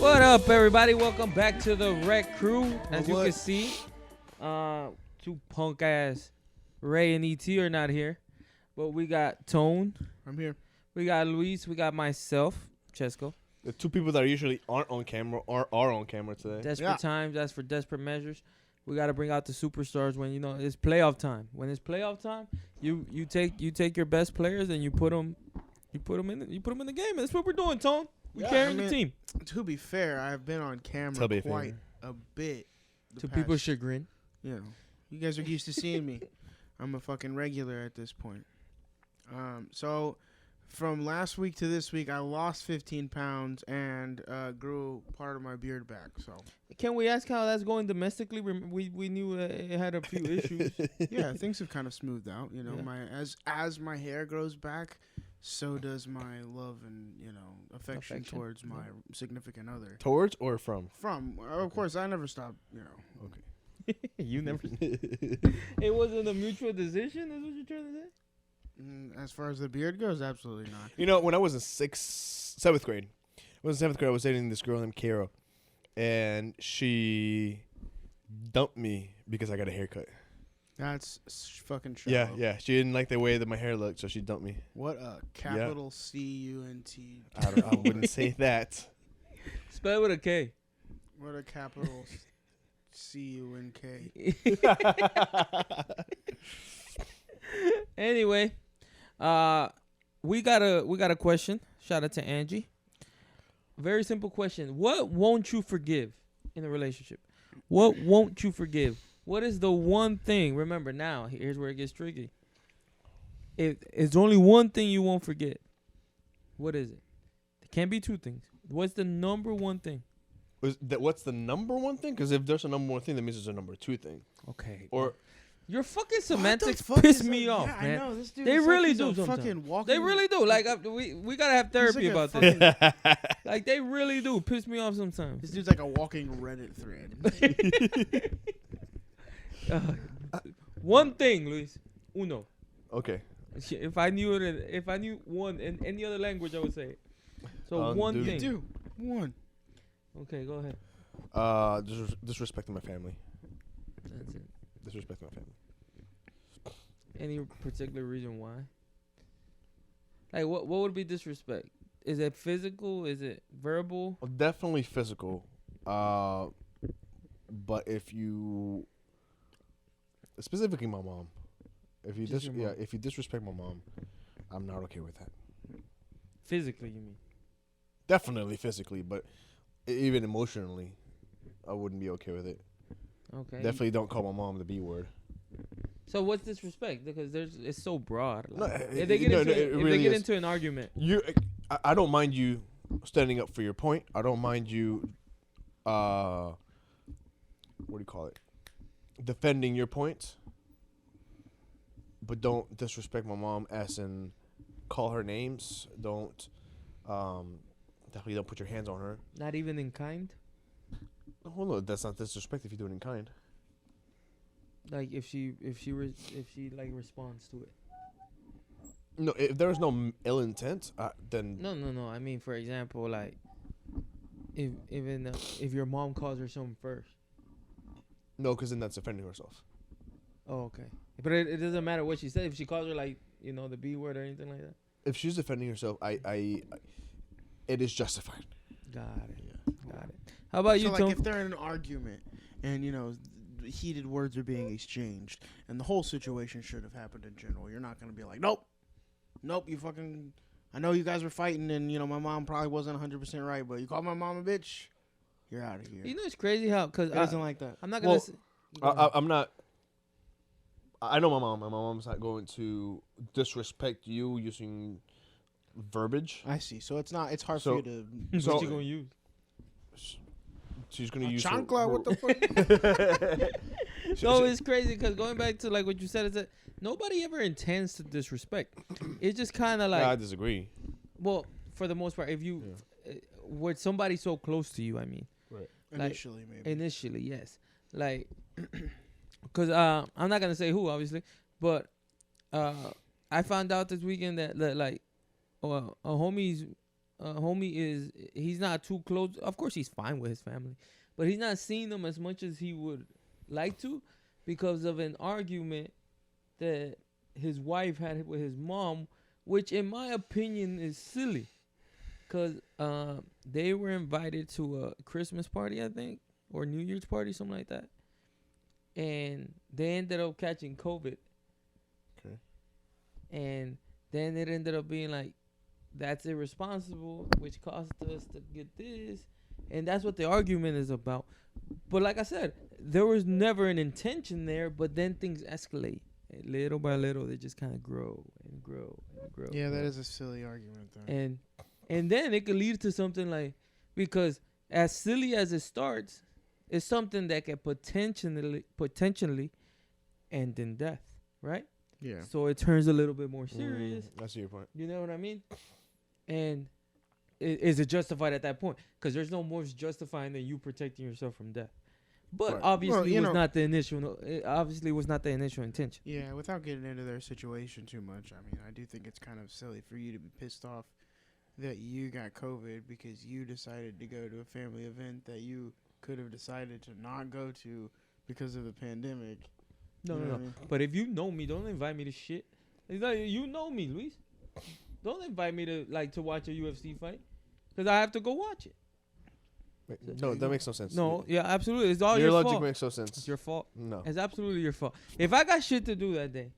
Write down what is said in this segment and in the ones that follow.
What up, everybody? Welcome back to the Rec Crew. As you What? can see, two punk ass Ray and ET are not here, but we got Tone, I'm here. we got Luis, we got myself, Chesco. The two people that usually aren't on camera are on camera today. Desperate Yeah. times, that's for desperate measures. We got to bring out the superstars when it's playoff time. When it's playoff time, you take your best players and you put them in the game. That's what we're doing, Tone. We Yeah, carrying I the mean, team. To be fair, I've been on camera To be quite fair. a bit. To people's chagrin. You know, you guys are used to seeing me. I'm a fucking regular at this point. So from last week to this week, I lost 15 pounds and grew part of my beard back. So Can we ask how that's going domestically? We knew it had a few issues. yeah, things have kind of smoothed out. You know, Yeah. as my hair grows back, so does my love and affection Affection, towards my yeah. significant other. Towards or from? From of course, I never stop. You never. It wasn't a mutual decision. Is what you're trying to say? As far as the beard goes, absolutely not. You know, when I was in seventh grade, I was dating this girl named Kara, and she dumped me because I got a haircut. That's fucking shallow. Yeah, yeah. She didn't like the way that my hair looked, so she dumped me. What a capital CUNT. I wouldn't say that. Spell it with a K. What a capital CUNK. Anyway, we got a question. Shout out to Angie. Very simple question. What won't you forgive in a relationship? What won't you forgive? What is the one thing? Remember now, here's where it gets tricky. It's only one thing you won't forget. What is it? It can't be two things. What's the number one thing? What's the number one thing? Because if there's a number one thing, that means there's a number two thing. Okay. Or your fucking semantics What the fuck piss is me that? off, Yeah, man. I know, this dude They is really he's do a sometimes. fucking walking. They really do. Like we gotta have therapy like a about this. fucking- Like they really do piss me off sometimes. This dude's like a walking Reddit thread. One thing, Luis. Uno. okay. If I knew it, if I knew one in any other language, I would say it. So one Dude. thing. Two. One. Okay, go ahead. Disrespecting my family. That's it. Disrespecting my family. Any particular reason why? Like, what would be disrespect? Is it physical? Is it verbal? Well, definitely physical. But if you, specifically my mom, if you Just your mom. if you disrespect my mom, I'm not okay with that. Physically, you mean? Definitely physically, but even emotionally, I wouldn't be okay with it. Okay. Definitely don't call my mom the B word. So what's disrespect? Because it's so broad. No, Like, it- if they get no, into no, it if really they get is. into an argument, I don't mind you standing up for your point. I don't mind you, what do you call it? Defending your points. But don't disrespect my mom as in call her names. Don't, definitely don't put your hands on her. not even in kind. Well, no, that's not disrespect if you do it in kind. Like if she like responds to it. No, if there's no ill intent, then No. I mean, for example, like if your mom calls her something first. no, because then that's offending herself. Oh, okay. But it doesn't matter what she said. If she calls her like the B word or anything like that. If she's defending herself, I it is justified. Got it. How about you, So like Tom? if they're in an argument and heated words are being exchanged and the whole situation should have happened in general, you're not gonna be like, nope, you fucking. I know you guys were fighting and my mom probably wasn't 100% right, but you called my mom a bitch, you're out of here. It's crazy how because It isn't like that. I'm not gonna. Well, I'm not. I know my mom. My mom's not going to disrespect you using verbiage. I see. So it's not. It's hard So- for you what so- you gonna use? She's going to use chancla. What the fuck? No, it's crazy because going back to like what you said is that nobody ever intends to disrespect. It's just kind of like I disagree. well, for the most part, if you with somebody so close to you, I mean, Right. Like, Initially, maybe. initially, yes, like because I'm not gonna say who, obviously, but I found out this weekend that like a homie's homie he's not too close. Of course, he's fine with his family, but he's not seeing them as much as he would like to because of an argument that his wife had with his mom, which in my opinion is silly. Cause they were invited to a Christmas party, I think, or New Year's party, something like that, and they ended up catching COVID. Okay. And then it ended up being like, that's irresponsible, which cost us to get this, and that's what the argument is about. But like I said, there was never an intention there, but then things escalate. And little by little, they just kind of grow and grow and grow. Yeah, that is a silly argument, though. And then it could lead to something like, because as silly as it starts, it's something that can potentially end in death, right? Yeah. So it turns a little bit more serious. I see your point. You know what I mean? And is it justified at that point? Because there's no more justifying than you protecting yourself from death. But Right. obviously, it was not the initial. It obviously was not the initial intention. Yeah, without getting into their situation too much, I mean, I do think it's kind of silly for you to be pissed off that you got COVID because you decided to go to a family event that you could have decided to not go to because of the pandemic. No. what I mean? But if you know me, don't invite me to shit. It's like, you know me, Luis. Don't invite me to watch a UFC fight, because I have to go watch it. Wait, no, that makes no sense. No, yeah, absolutely. It's all Your your logic fault. makes no sense. It's your fault. No. It's absolutely your fault. If I got shit to do that day,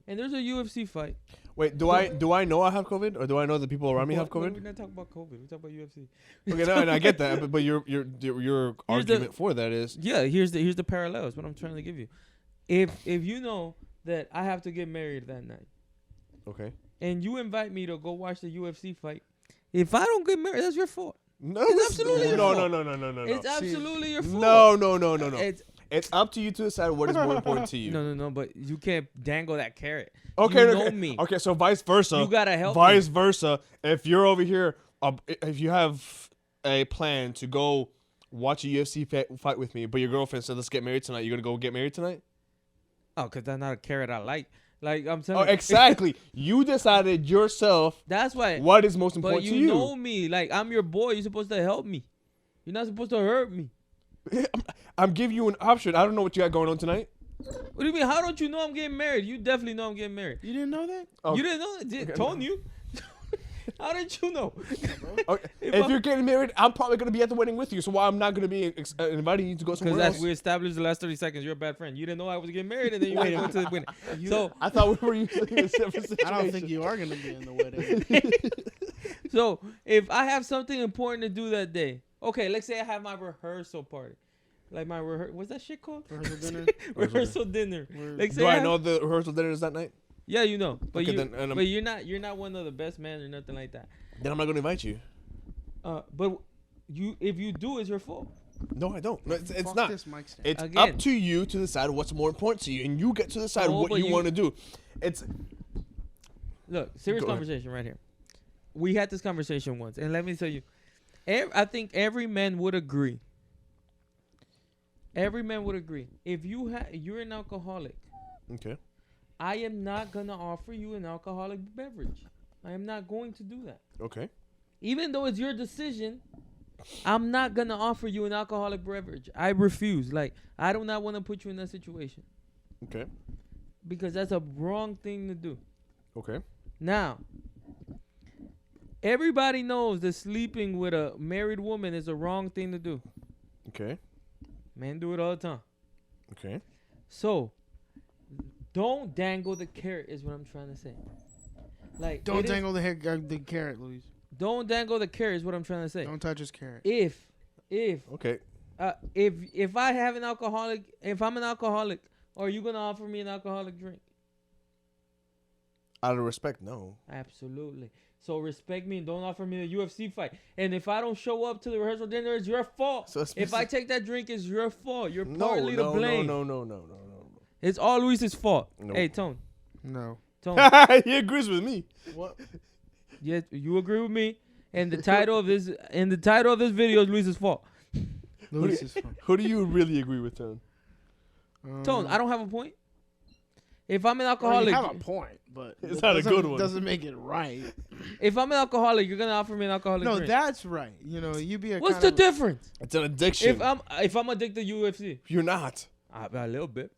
and there's a UFC fight. Wait, do I know I have COVID, or do I know the people around me have We're COVID? not talking about COVID. We're talking about UFC. Okay, no, and I get that, but your argument for that is Yeah, here's the parallels. What I'm trying to give you. If you know that I have to get married that night, okay. and you invite me to go watch the UFC fight, if I don't get married, that's your fault. No, It's absolutely your fault. No. It's absolutely your fault. No. It's up to you to decide what is more important to you. No. But you can't dangle that carrot. Okay, you okay. know me. Okay, so vice versa. You gotta help Vice me. versa. If you're over here, if you have a plan to go watch a UFC fight with me, but your girlfriend said let's get married tonight, you're gonna go get married tonight? Oh, because that's not a carrot I like. Like I'm Oh, telling you. exactly. You decided yourself That's why. what is most important But to you you. know me. Like, I'm your boy. You're supposed to help me. You're not supposed to hurt me. I'm giving you an option. I don't know what you got going on tonight. What do you mean? How don't you know I'm getting married? You definitely know I'm getting married. You didn't know that? Oh. You didn't know that? Okay. Told you. How did you know? Okay. If If I'm- you're getting married, I'm probably gonna be at the wedding with you. So why I'm not gonna be inviting you to go Because somewhere that's else? we established the last 30 seconds. You're a bad friend. You didn't know I was getting married, and then you went to the wedding. So, I thought we were using a separate situation. I don't think you are going to be in the wedding. so if I have something important to do that day, okay, let's say I have my rehearsal party, like my what's that shit called? Rehearsal dinner. Rehearsal dinner. Word. Like, say Do I have- know the rehearsal dinner is that night? Yeah, you know, but Okay, you, then, and I'm- but you're not one of the best men or nothing like that. Then I'm not gonna invite you. But if you do, it's your fault. No, I don't. No, it's Fuck not. this mic stand. It's Again. up to you to decide what's more important to you, and you get to decide Oh, what but you you- want to do. It's Look, serious Go ahead. conversation right here. We had this conversation once, and let me tell you, I think every man would agree. Every man would agree. If you're an alcoholic, okay. I am not gonna offer you an alcoholic beverage. I am not going to do that. Okay. Even though it's your decision, I'm not gonna offer you an alcoholic beverage. I refuse. Like, I do not want to put you in that situation Okay. because that's a wrong thing to do. Okay. Now, everybody knows that sleeping with a married woman is a wrong thing to do. Okay. Men do it all the time. Okay. So, don't dangle the carrot is what I'm trying to say. Like, Don't it is- dangle the carrot, Luis. Don't dangle the carrot is what I'm trying to say. Don't touch his carrot. If Okay. if I have an alcoholic, if I'm an alcoholic, are you gonna offer me an alcoholic drink? Out of respect, no. Absolutely. So respect me and don't offer me a UFC fight. And if I don't show up to the rehearsal dinner, it's your fault. So it's If I take that drink, it's your fault. You're no, partly to blame. no. It's all Luis's fault. No. Hey, Tone. No. Tone. He agrees with me. What? Yeah, you agree with me. And the title of this video is Luis's fault. Luis is fun. Who do you really agree with, Tone? Tone, I don't have a point. If I'm an Well, alcoholic, you have a point, but It's it not a doesn't- good one. Doesn't make it right. if I'm an alcoholic, you're gonna offer me an alcoholic No, drink. that's right. You know, you be a. What's kind the of difference? It's an addiction. If I'm addicted to UFC, You're not. a little bit.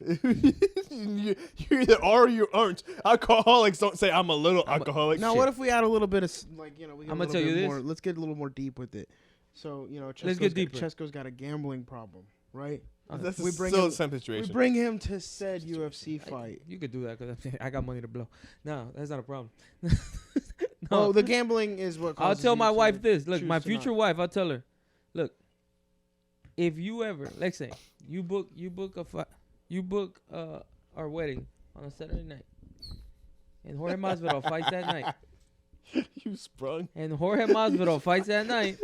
you either are or you aren't. Alcoholics don't say I'm a little alcoholic. Now, Shit. what if we add a little bit of like we get I'ma a little tell you bit this. more? Let's get a little more deep with it. So Let's get deeper. Chesko's got a gambling problem, right? That's we bring still him- the same We situation. bring him to said UFC fight. You could do that because I got money to blow. No, that's not a problem. Oh, the gambling is what. I'll causes tell you my to wife this. Look, choose my to future not. wife. I'll tell her. Look, if you ever, let's say, you book our wedding on a Saturday night, and Jorge Masvidal fights that night, You sprung. and Jorge Masvidal fights that night,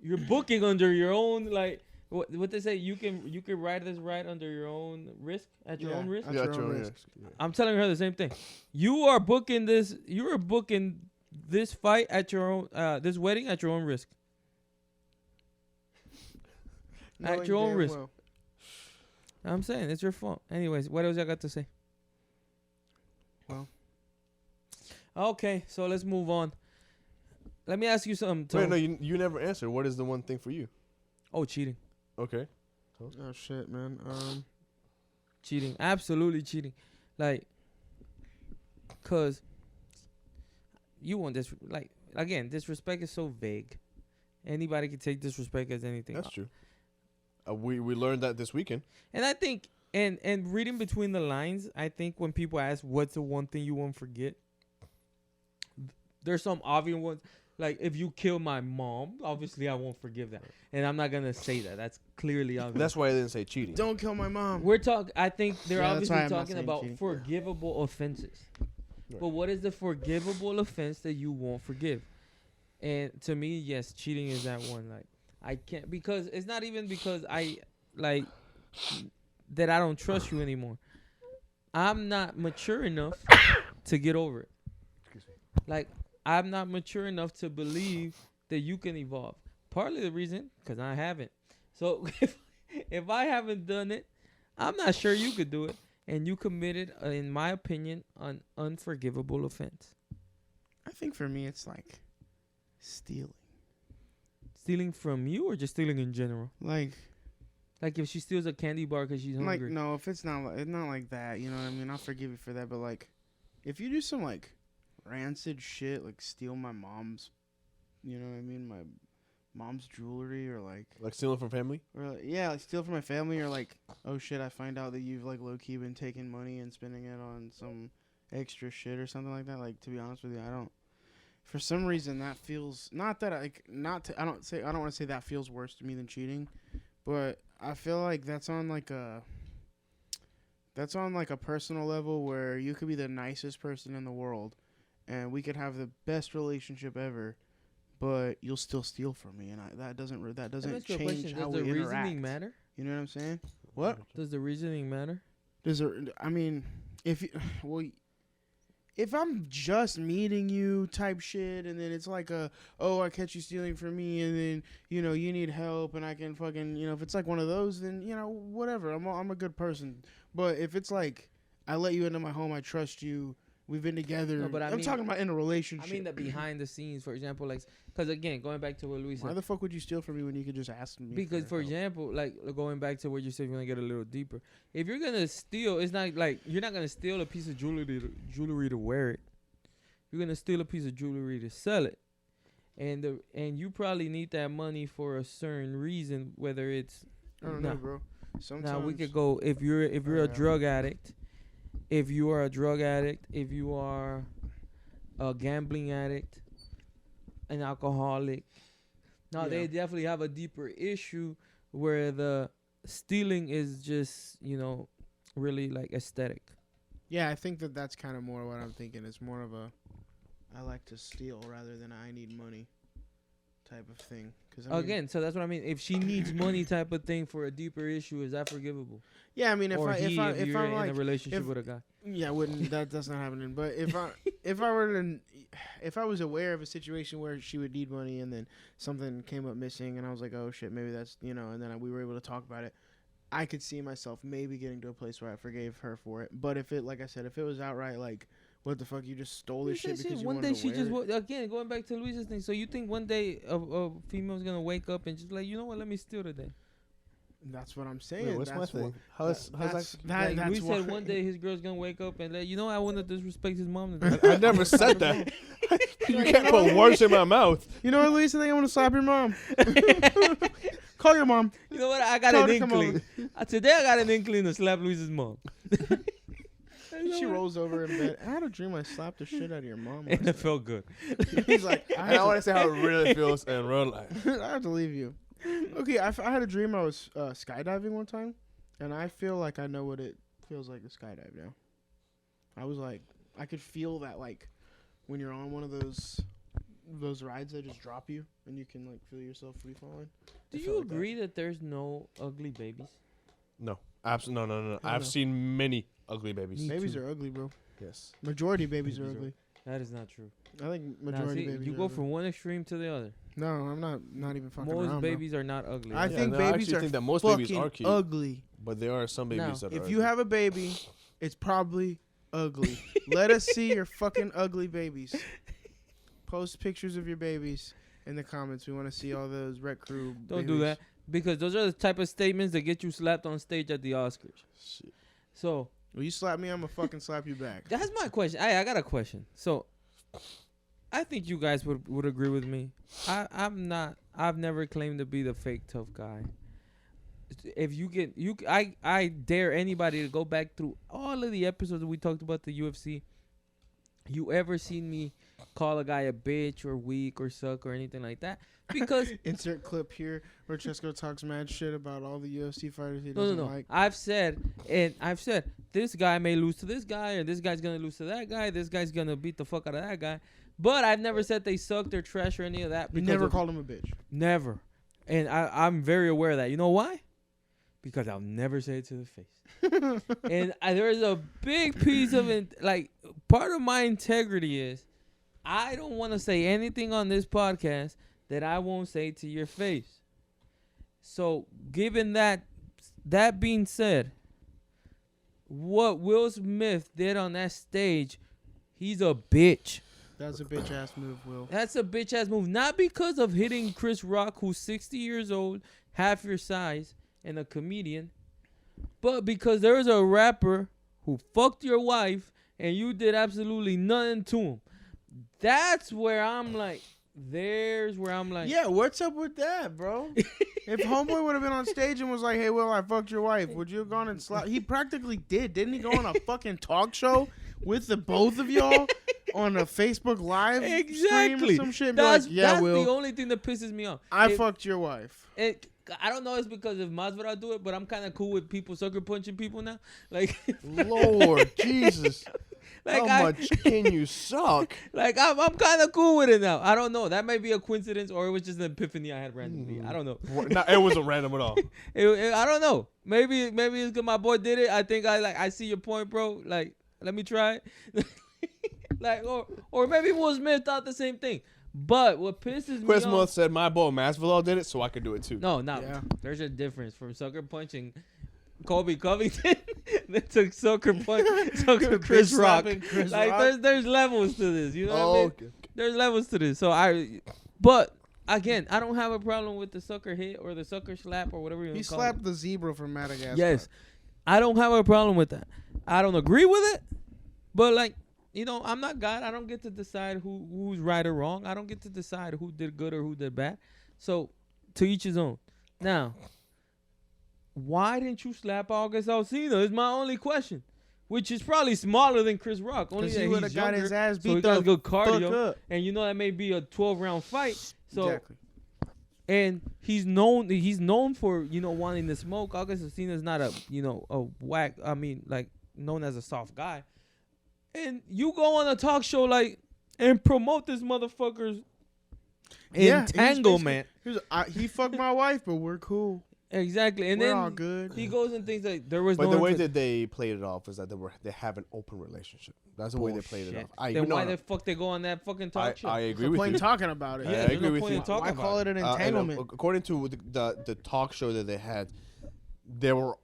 you're booking under your own like what they say. You can ride this ride under your own risk at your own risk. At Yeah, your your own own risk. risk. I'm telling her the same thing. You are booking this. You are booking this fight at your own. This wedding at your own risk. At Knowing your own damn risk. well. I'm saying it's your fault. Anyways, what else I got to say? Well. Okay, so let's move on. Let me ask you something. Wait, Tone. no, you never answered. What is the one thing for you? Oh, cheating. Okay. Oh shit, man. Cheating. Absolutely cheating. Like, cause you want this. Like, again, disrespect is so vague. Anybody can take disrespect as anything. That's true. We learned that this weekend. And I think, and reading between the lines, I think when people ask, "What's the one thing you won't forget?" There's some obvious ones. Like, if you kill my mom, obviously I won't forgive that, and I'm not gonna say that. That's clearly obvious. That's why I didn't say cheating. Don't kill my mom. We're talking. I think they're Yeah, that's why obviously I'm not talking saying about cheating. forgivable offenses. Right. But what is the forgivable offense that you won't forgive? And to me, yes, cheating is that one. Like, I can't, because it's not even because I like that I don't trust you anymore. I'm not mature enough to get over it. Like, I'm not mature enough to believe that you can evolve. Partly the reason, because I haven't. So if I haven't done it, I'm not sure you could do it. And you committed, in my opinion, an unforgivable offense. I think for me it's like stealing. Stealing from you or just stealing in general? Like Like if she steals a candy bar because she's hungry. no, if it's not like that, you know what I mean? I'll forgive you for that, but like if you do some like rancid shit, like steal my mom's, you know what I mean, my mom's jewelry, or like Stealing from family? like steal from my family, or like, oh shit, I find out that you've like low key been taking money and spending it on some extra shit or something like that. Like, to be honest with you, I don't. For some reason, that feels not that I don't want to say that feels worse to me than cheating, but I feel like that's on like a personal level where you could be the nicest person in the world, and we could have the best relationship ever, but you'll still steal from me, and that doesn't Let me change ask you a question. how Does we the interact. reasoning matter? You know what I'm saying? What? Does the reasoning matter? I mean, if I'm just meeting you type shit, and then it's like I catch you stealing from me, and then, you know, you need help, and I can fucking, you know, if it's like one of those, then, you know, whatever, I'm a good person. But if it's like, I let you into my home, I trust you, we've been together. No, but I I'm mean- talking about in a relationship. I mean the behind the scenes, for example, like, because again, going back to what Luis Why said, the fuck would you steal from me when you could just ask me? because for help? example, like going back to what you said, you want to get a little deeper. If you're gonna steal, it's not like you're not gonna steal a piece of jewelry to wear it. You're gonna steal a piece of jewelry to sell it, and you probably need that money for a certain reason, whether it's I don't nah. know, bro. Sometimes Now we could go if you're a drug addict, if you are a gambling addict, an alcoholic. Now they Yeah. definitely have a deeper issue where the stealing is just, you know, really like aesthetic. Yeah, I think that's kind of more what I'm thinking. It's more of a I like to steal rather than I need money type of thing. Cause Again, so that's what I mean. If she needs money type of thing for a deeper issue, is that forgivable? yeah, I mean, if or I if you're I'm in like, a relationship if- with a guy. yeah, wouldn't that's not happening. But if I was aware of a situation where she would need money and then something came up missing and I was like, oh shit, maybe that's, you know, and then we were able to talk about it, I could see myself maybe getting to a place where I forgave her for it. But if it, like I said, if it was outright like, what the fuck, you just stole this shit because you one wanted day to she wear just it? again going back to Luis's thing. So you think one day a female's gonna wake up and just like, you know what, let me steal today? That's what I'm saying. Wait, what's my That's thing? what- How's that's that? Like, Luis why- said one day his girl's gonna wake up and like, you know, I wouldn't disrespect his mom today. I never said that. You can't put words in my mouth. You know what, Luis? I think I want to slap your mom. Call your mom. You know what? I got Tell an her to come inkling. Today I got an inkling to slap Luis's mom. She rolls over in bed. I had a dream I slapped the shit out of your mom. And it last felt good. night." He's like, And I want to say how it really feels in real life. I have to leave you. Okay, I had a dream I was skydiving one time, and I feel like I know what it feels like to skydive now. I was like, I could feel that, like, when you're on one of those rides that just drop you, and you can, like, feel yourself free falling. Do I you felt like that. agree that there's no ugly babies? No, absolutely no. No. I've seen many ugly babies. Me Babies too. are ugly, bro. Yes. Majority babies are Babies are- ugly. That is not true. I think Nah, majority see, babies you are go ugly. from one extreme to the other. No, I'm not even fucking Most around, bro. babies are not ugly. I That's- think no, babies actually are think that most babies fucking are cute, ugly. but there are some babies No. that are. If you have a baby, it's probably ugly. Let us see your fucking ugly babies. Post pictures of your babies in the comments. We want to see all those Rec Crew. Don't do that, because those are the type of statements that get you slapped on stage at the Oscars. Shit. So Well, you slap me, I'm gonna fucking slap you back. that's my question. I got a question. So I think you guys would agree with me. I've never claimed to be the fake tough guy. If you get I dare anybody to go back through all of the episodes that we talked about the UFC. You ever seen me call a guy a bitch or weak or suck or anything like that? Because Insert clip here where Chesco talks mad shit about all the UFC fighters he no, doesn't no. like. I've said this guy may lose to this guy, or this guy's gonna lose to that guy. This guy's gonna beat the fuck out of that guy. But I've never said they sucked or trash or any of that. You because never of- called him a bitch. Never. And I'm very aware of that. You know why? Because I'll never say it to the face. And there's a big piece of it. Like, part of my integrity is I don't want to say anything on this podcast that I won't say to your face. So, given that being said, what Will Smith did on that stage, he's a bitch. That's a bitch ass move, Will. That's a bitch ass move. Not because of hitting Chris Rock, who's 60 years old, half your size, and a comedian, but because there's a rapper who fucked your wife and you did absolutely nothing to him. That's where I'm like, Yeah, what's up with that, bro? If Homeboy would have been on stage and was like, "Hey, Will, I fucked your wife," would you have gone and slap? He practically did, didn't he? Go on a fucking talk show with the both of y'all on a Facebook Live stream or exactly. some shit. And be That's, like, yeah, that's Will, the only thing that pisses me off. I If- fucked your wife. I don't know. It's because of Masvidal do it, but I'm kind of cool with people sucker punching people now. Like, Lord Jesus, like how much can you suck? Like I'm kind of cool with it now. I don't know. That might be a coincidence, or it was just an epiphany I had randomly. I don't know. No, it wasn't random at all. I don't know. Maybe it's because my boy did it. I think I see your point, bro. Like, let me try it. Like, or maybe Will Smith thought the same thing. But what pisses me Chris off. Smith said my boy Masvidal did it, so I could do it too. No. Yeah. There's a difference from sucker punching Colby Covington that took sucker Chris Bitch Rock. slapping Chris Like Rock. there's levels to this. You know what I Oh, mean? okay. There's levels to this. But again, I don't have a problem with the sucker hit or the sucker slap or whatever you He want to call slapped it. the zebra from Madagascar. Yes. I don't have a problem with that. I don't agree with it. But like, you know, I'm not God. I don't get to decide who's right or wrong. I don't get to decide who did good or who did bad. So, to each his own. Now, why didn't you slap August Alsina is my only question. Which is probably smaller than Chris Rock. Only Because that he would he's have got younger, his ass so he beat got the good fuck cardio. up. And you know that may be a 12-round fight. So Exactly. and he's known for, you know, wanting to smoke. August Alsina is not a, you know, a whack. I mean, like, known as a soft guy. And you go on a talk show and promote this motherfucker's entanglement. He fucked my wife, but we're cool. Exactly. And We're then all good. he goes and thinks that there was But no the way inter- that they played it off is that they have an open relationship. That's the way they played it Bullshit. off. Then why the fuck they go on that fucking talk show? I agree No with point you. talking about it. Yeah, I there's agree no with point you. in talking Why about call it an And, entanglement? according to the talk show that they had, there were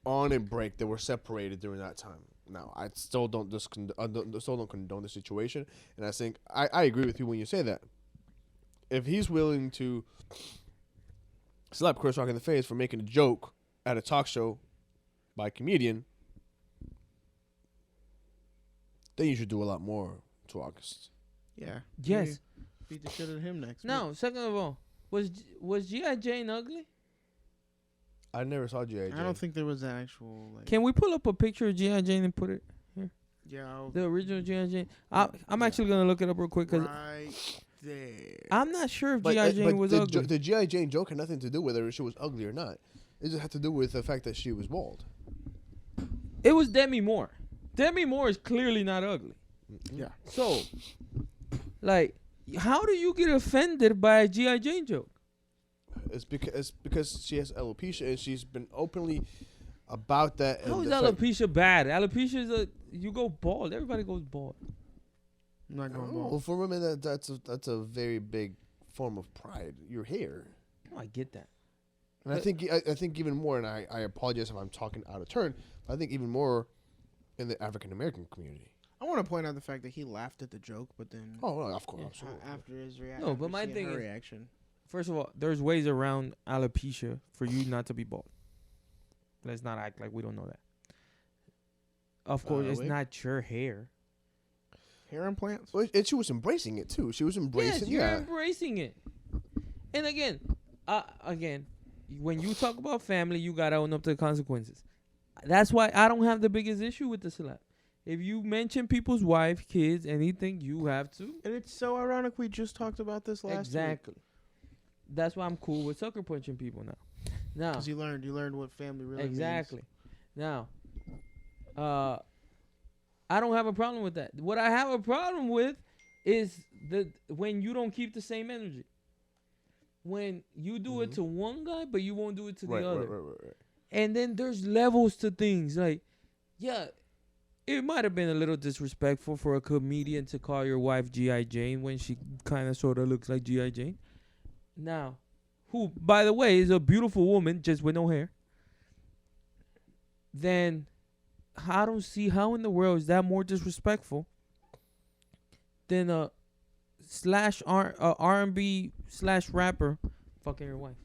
on a break. They were separated during that time. Now, I still don't still don't condone the situation, and I think I agree with you when you say that. If he's willing to slap Chris Rock in the face for making a joke at a talk show by a comedian, then you should do a lot more to August. Yeah. Yes. Beat the shit out of him next. No, second of all, was G.I. Jane ugly? I never saw G.I. Jane. I don't think there was an actual. Like, Can we pull up a picture of G.I. Jane and put it? yeah. The original G.I. Jane? I'm actually going to look it up real quick because Right there. I'm not sure if G.I. Jane was ugly. The G.I. Jane joke had nothing to do with whether she was ugly or not. It just had to do with the fact that she was bald. It was Demi Moore. Demi Moore is clearly not ugly. Yeah. So, like, how do you get offended by a G.I. Jane joke? It's because she has alopecia and she's been openly about that. How and is the fact- alopecia bad? Alopecia is you go bald. Everybody goes bald. I'm not going Well, bald. for women, that's a very big form of pride. Your hair, Oh, I get that. and I think even more. And I apologize if I'm talking out of turn. But I think even more in the African American community. I want to point out the fact that he laughed at the joke, but then Oh, no, of course, absolutely. after his reaction. No, but my thing is- reaction. First of all, there's ways around alopecia for you not to be bald. Let's not act like we don't know that. Of course, it's wait. not your hair. Hair implants. Well, and she was embracing it too. She was Yes, embracing. you're Yeah. embracing it. And again, when you talk about family, you gotta own up to the consequences. That's why I don't have the biggest issue with the slap. If you mention people's wife, kids, anything, you have to. And it's so ironic we just talked about this last Exactly. That's why I'm cool with sucker punching people now. Now, Because you learned what family really exactly. Now, I don't have a problem with that. What I have a problem with is when you don't keep the same energy. When you do it to one guy, but you won't do it to the other. Right. And then there's levels to things. Like, yeah, it might have been a little disrespectful for a comedian to call your wife G.I. Jane when she kind of sort of looks like G.I. Jane. Now, who, by the way, is a beautiful woman just with no hair. Then I don't see how in the world is that more disrespectful than a R&B / rapper fucking your wife.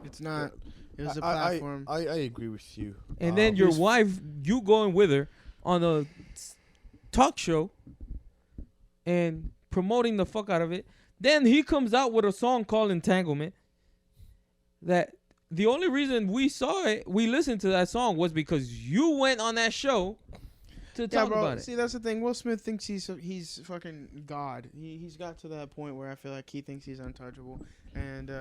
It's not. It was a I platform. I agree with you. And then your Here's- wife, you going with her on a talk show and promoting the fuck out of it. Then he comes out with a song called Entanglement. That the only reason we saw it, we listened to that song was because you went on that show to Yeah, talk bro. about it. See, that's the thing. Will Smith thinks he's fucking God. He's got to that point where I feel like he thinks he's untouchable, and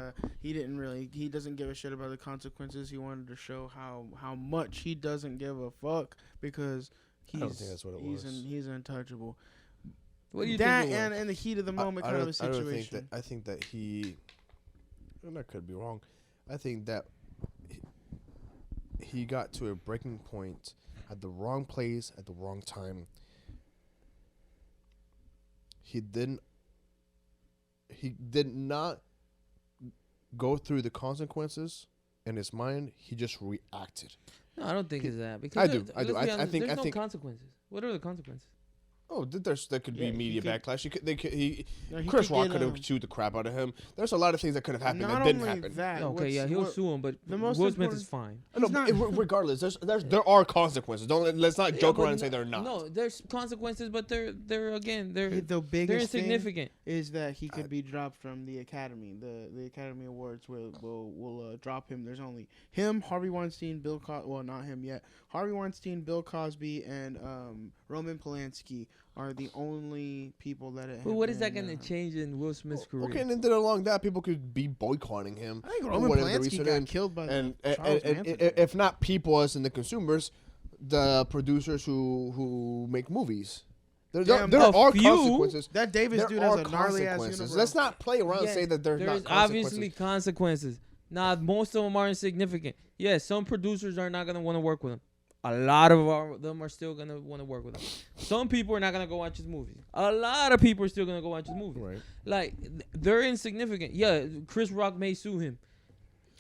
he doesn't give a shit about the consequences. He wanted to show how much he doesn't give a fuck because I don't think that's what it was. He's untouchable. What do you that think? It was? and in the heat of the moment kind of a situation. I think that he, and I could be wrong. I think that he got to a breaking point at the wrong place at the wrong time. He did not go through the consequences in his mind. He just reacted. No, I don't think it's that. Because I do. let's be I honest, think- there's I no think- consequences. What are the consequences? Oh, there could be Yeah, he media could- backlash. No, he Chris could Rock get, could have chewed the crap out of him. There's a lot of things that could have happened that not didn't only happen. that. Okay, yeah, he'll sue him, but the most Will Smith important- is fine. No, He's but not- regardless, there are consequences. Let's not Yeah, joke but around and say they're not. No, there's consequences, but they're The they're biggest thing insignificant. is that he could be dropped from the Academy. The Academy Awards will drop him. There's only him, Harvey Weinstein, Bill Cosby. Well, not him yet. Harvey Weinstein, Bill Cosby, and Roman Polanski are the only people that. But what is that going to change in Will Smith's career? Okay, and then along that, people could be boycotting him. I think for Roman whatever the Polanski reason, got and- killed by and Charles Manson. if not people, us and the consumers, the producers who make movies. There Damn, are a few- consequences. That Davis There dude are has a gnarly ass consequences. unibrow. Let's not play around and Yes, say that there's not obviously consequences. consequences. Nah, most of them are insignificant. Yes, some producers are not going to want to work with him. A lot of them are still going to want to work with him. Some people are not going to go watch his movies. A lot of people are still going to go watch his movies. Right. Like, they're insignificant. Yeah, Chris Rock may sue him.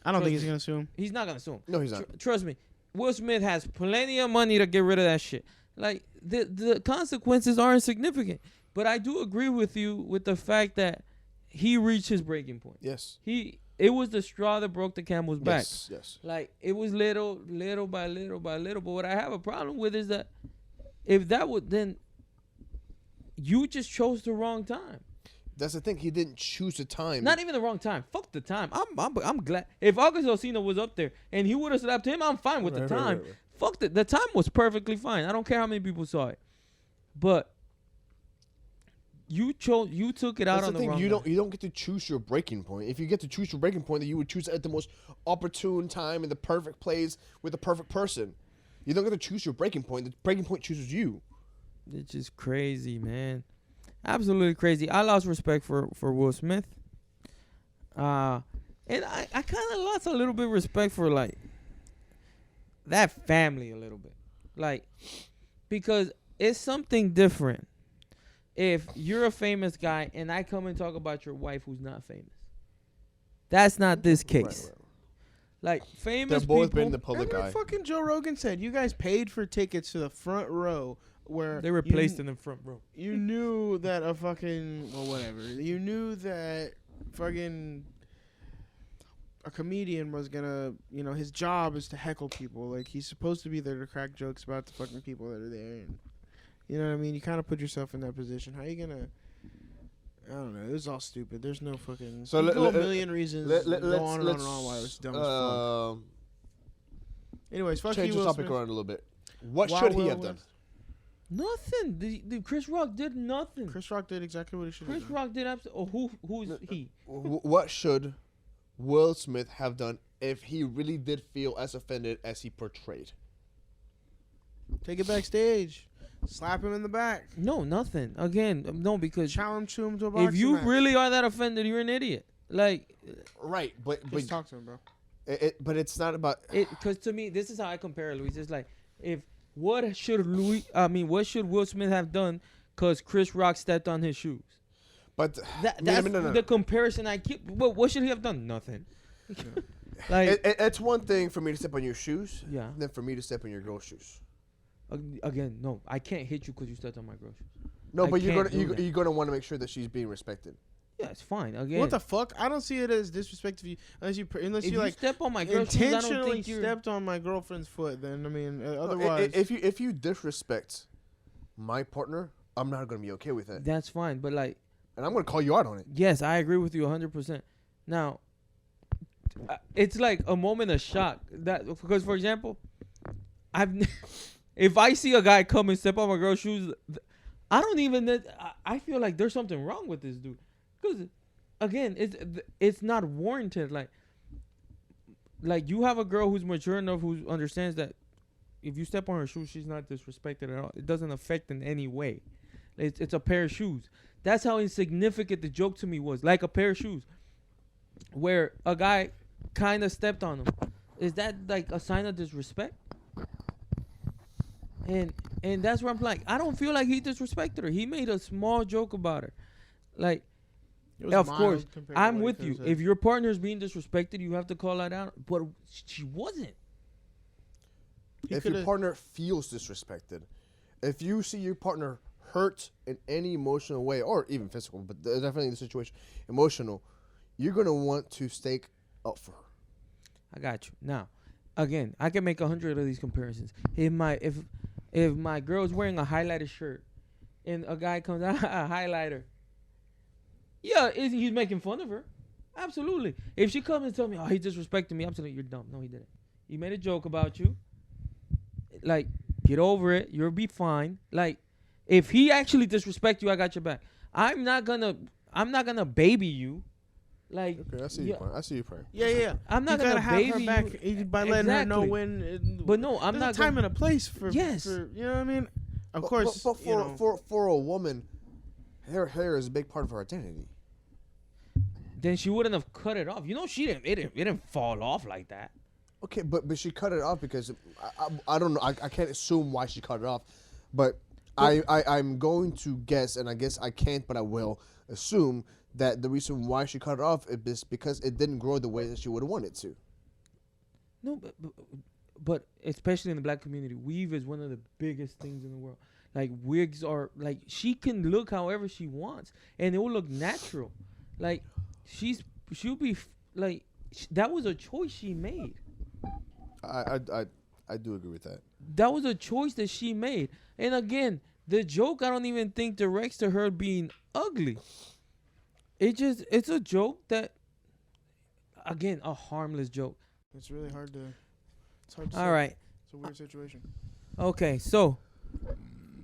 I don't think Trust he's gonna sue him. He's not going to sue him. No, he's not. Trust me. Will Smith has plenty of money to get rid of that shit. Like the consequences aren't significant. But I do agree with you with the fact that he reached his breaking point. Yes. It was the straw that broke the camel's back. Yes. Yes. Like it was little by little by little. But what I have a problem with is that if that would then you just chose the wrong time. That's the thing. He didn't choose the time. Not even the wrong time. Fuck the time. I'm glad if August Alsina was up there and he would have slapped him, I'm fine with the time. Right. Fuck the time was perfectly fine. I don't care how many people saw it, but you took it out That's on the the thing. wrong. You guy. don't get to choose your breaking point. If you get to choose your breaking point, then you would choose at the most opportune time in the perfect place with the perfect person. You don't get to choose your breaking point. The breaking point chooses you. It's just crazy, man. Absolutely crazy. I lost respect for Will Smith. And I kind of lost a little bit of respect for like that family a little bit. Like because it's something different if you're a famous guy and I come and talk about your wife who's not famous. That's not this case. Right. Like famous They've both people, been in the public Remember eye. fucking Joe Rogan said you guys paid for tickets to the front row where they were placed in the front row. You knew that a fucking whatever. You knew that fucking a comedian was gonna, his job is to heckle people. Like he's supposed to be there to crack jokes about the fucking people that are there. And, you know what I mean? You kind of put yourself in that position. How you gonna? I don't know. It was all stupid. There's no fucking. So So a million reasons. Let's go on and on why it was dumb as fuck. Anyways, fuck change you, the Will topic Smith. around a little bit. What Wild should he Wild have done? West. Nothing. The Chris Rock did nothing. Chris Rock did exactly what he should have Chris done. Rock did absolutely. Oh, who's he? What should Will Smith have done if he really did feel as offended as he portrayed? Take it backstage. Slap him in the back. No, nothing. Again, no, because Challenge him to a boxing if you match. really are that offended, you're an idiot. Like, Right, but Just talk to him, bro. but it's not about. because to me, this is how I compare it, Luis. It's like, what should Will Smith have done? Because Chris Rock stepped on his shoes. But That's no. the comparison I keep. What should he have done? Nothing. Like, It's one thing for me to step on your shoes, yeah. than for me to step on your girl's shoes. Again, no, I can't hit you because you stepped on my groceries. No, I but you're can't gonna do that. you're gonna want to make sure that she's being respected. Yeah, it's fine. Again, What the fuck? I don't see it as disrespect unless if you like step on my groceries, I don't intentionally think you're. stepped on my girlfriend's foot. Then I mean, No, otherwise, if you disrespect my partner, I'm not gonna be okay with that, That's fine, but like. and I'm gonna call you out on it. Yes, I agree with you 100%. Now, it's like a moment of shock that because, for example, if I see a guy come and step on my girl's shoes, I don't even. I feel like there's something wrong with this dude, because again, it's not warranted. Like you have a girl who's mature enough who understands that if you step on her shoes, she's not disrespected at all. It doesn't affect in any way. It's a pair of shoes. That's how insignificant the joke to me was. Like a pair of shoes, where a guy kind of stepped on them. Is that like a sign of disrespect? And that's where I'm like, I don't feel like he disrespected her. He made a small joke about her. Like, it was of mild course, compared to I'm what he with could've you. said. If your partner is being disrespected, you have to call that out. But she wasn't. He If your coulda- partner feels disrespected, if you see your partner hurt in any emotional way, or even physical, but definitely the situation emotional, you're gonna want to stake up for her. I got you. Now, again, I can make 100 of these comparisons. If my girl's wearing a highlighter shirt and a guy comes out a highlighter, yeah, he's making fun of her. Absolutely. If she comes and tell me, oh, he disrespected me, absolutely, you're dumb. No, he didn't. He made a joke about you. Like, get over it. You'll be fine. Like, if he actually disrespect you, I got your back. I'm not gonna baby you. Like, Okay, I see yeah, your point. I see your point. Yeah. I'm not you gonna gotta have her baby back you. by letting her know Exactly. when. But no, I'm there's not a time gonna, and a place for. Yes. For, you know what I mean? Of But- course. but you know, for a woman, her hair is a big part of her identity. then she wouldn't have cut it off. You know, it didn't fall off like that. Okay, but she cut it off because I don't know. I can't assume why she cut it off, but I'm going to guess, and I guess I can't, but I will assume that the reason why she cut it off is because it didn't grow the way that she would have wanted to. No, but but especially in the black community, weave is one of the biggest things in the world. Like wigs are like she can look however she wants, and it will look natural. Like she'll be like that was a choice she made. I do agree with that. That was a choice that she made. And again, the joke I don't even think directs to her being ugly. It's a joke that, again, a harmless joke. It's really hard to. It's hard to. All say. right. It's a weird situation. Okay, so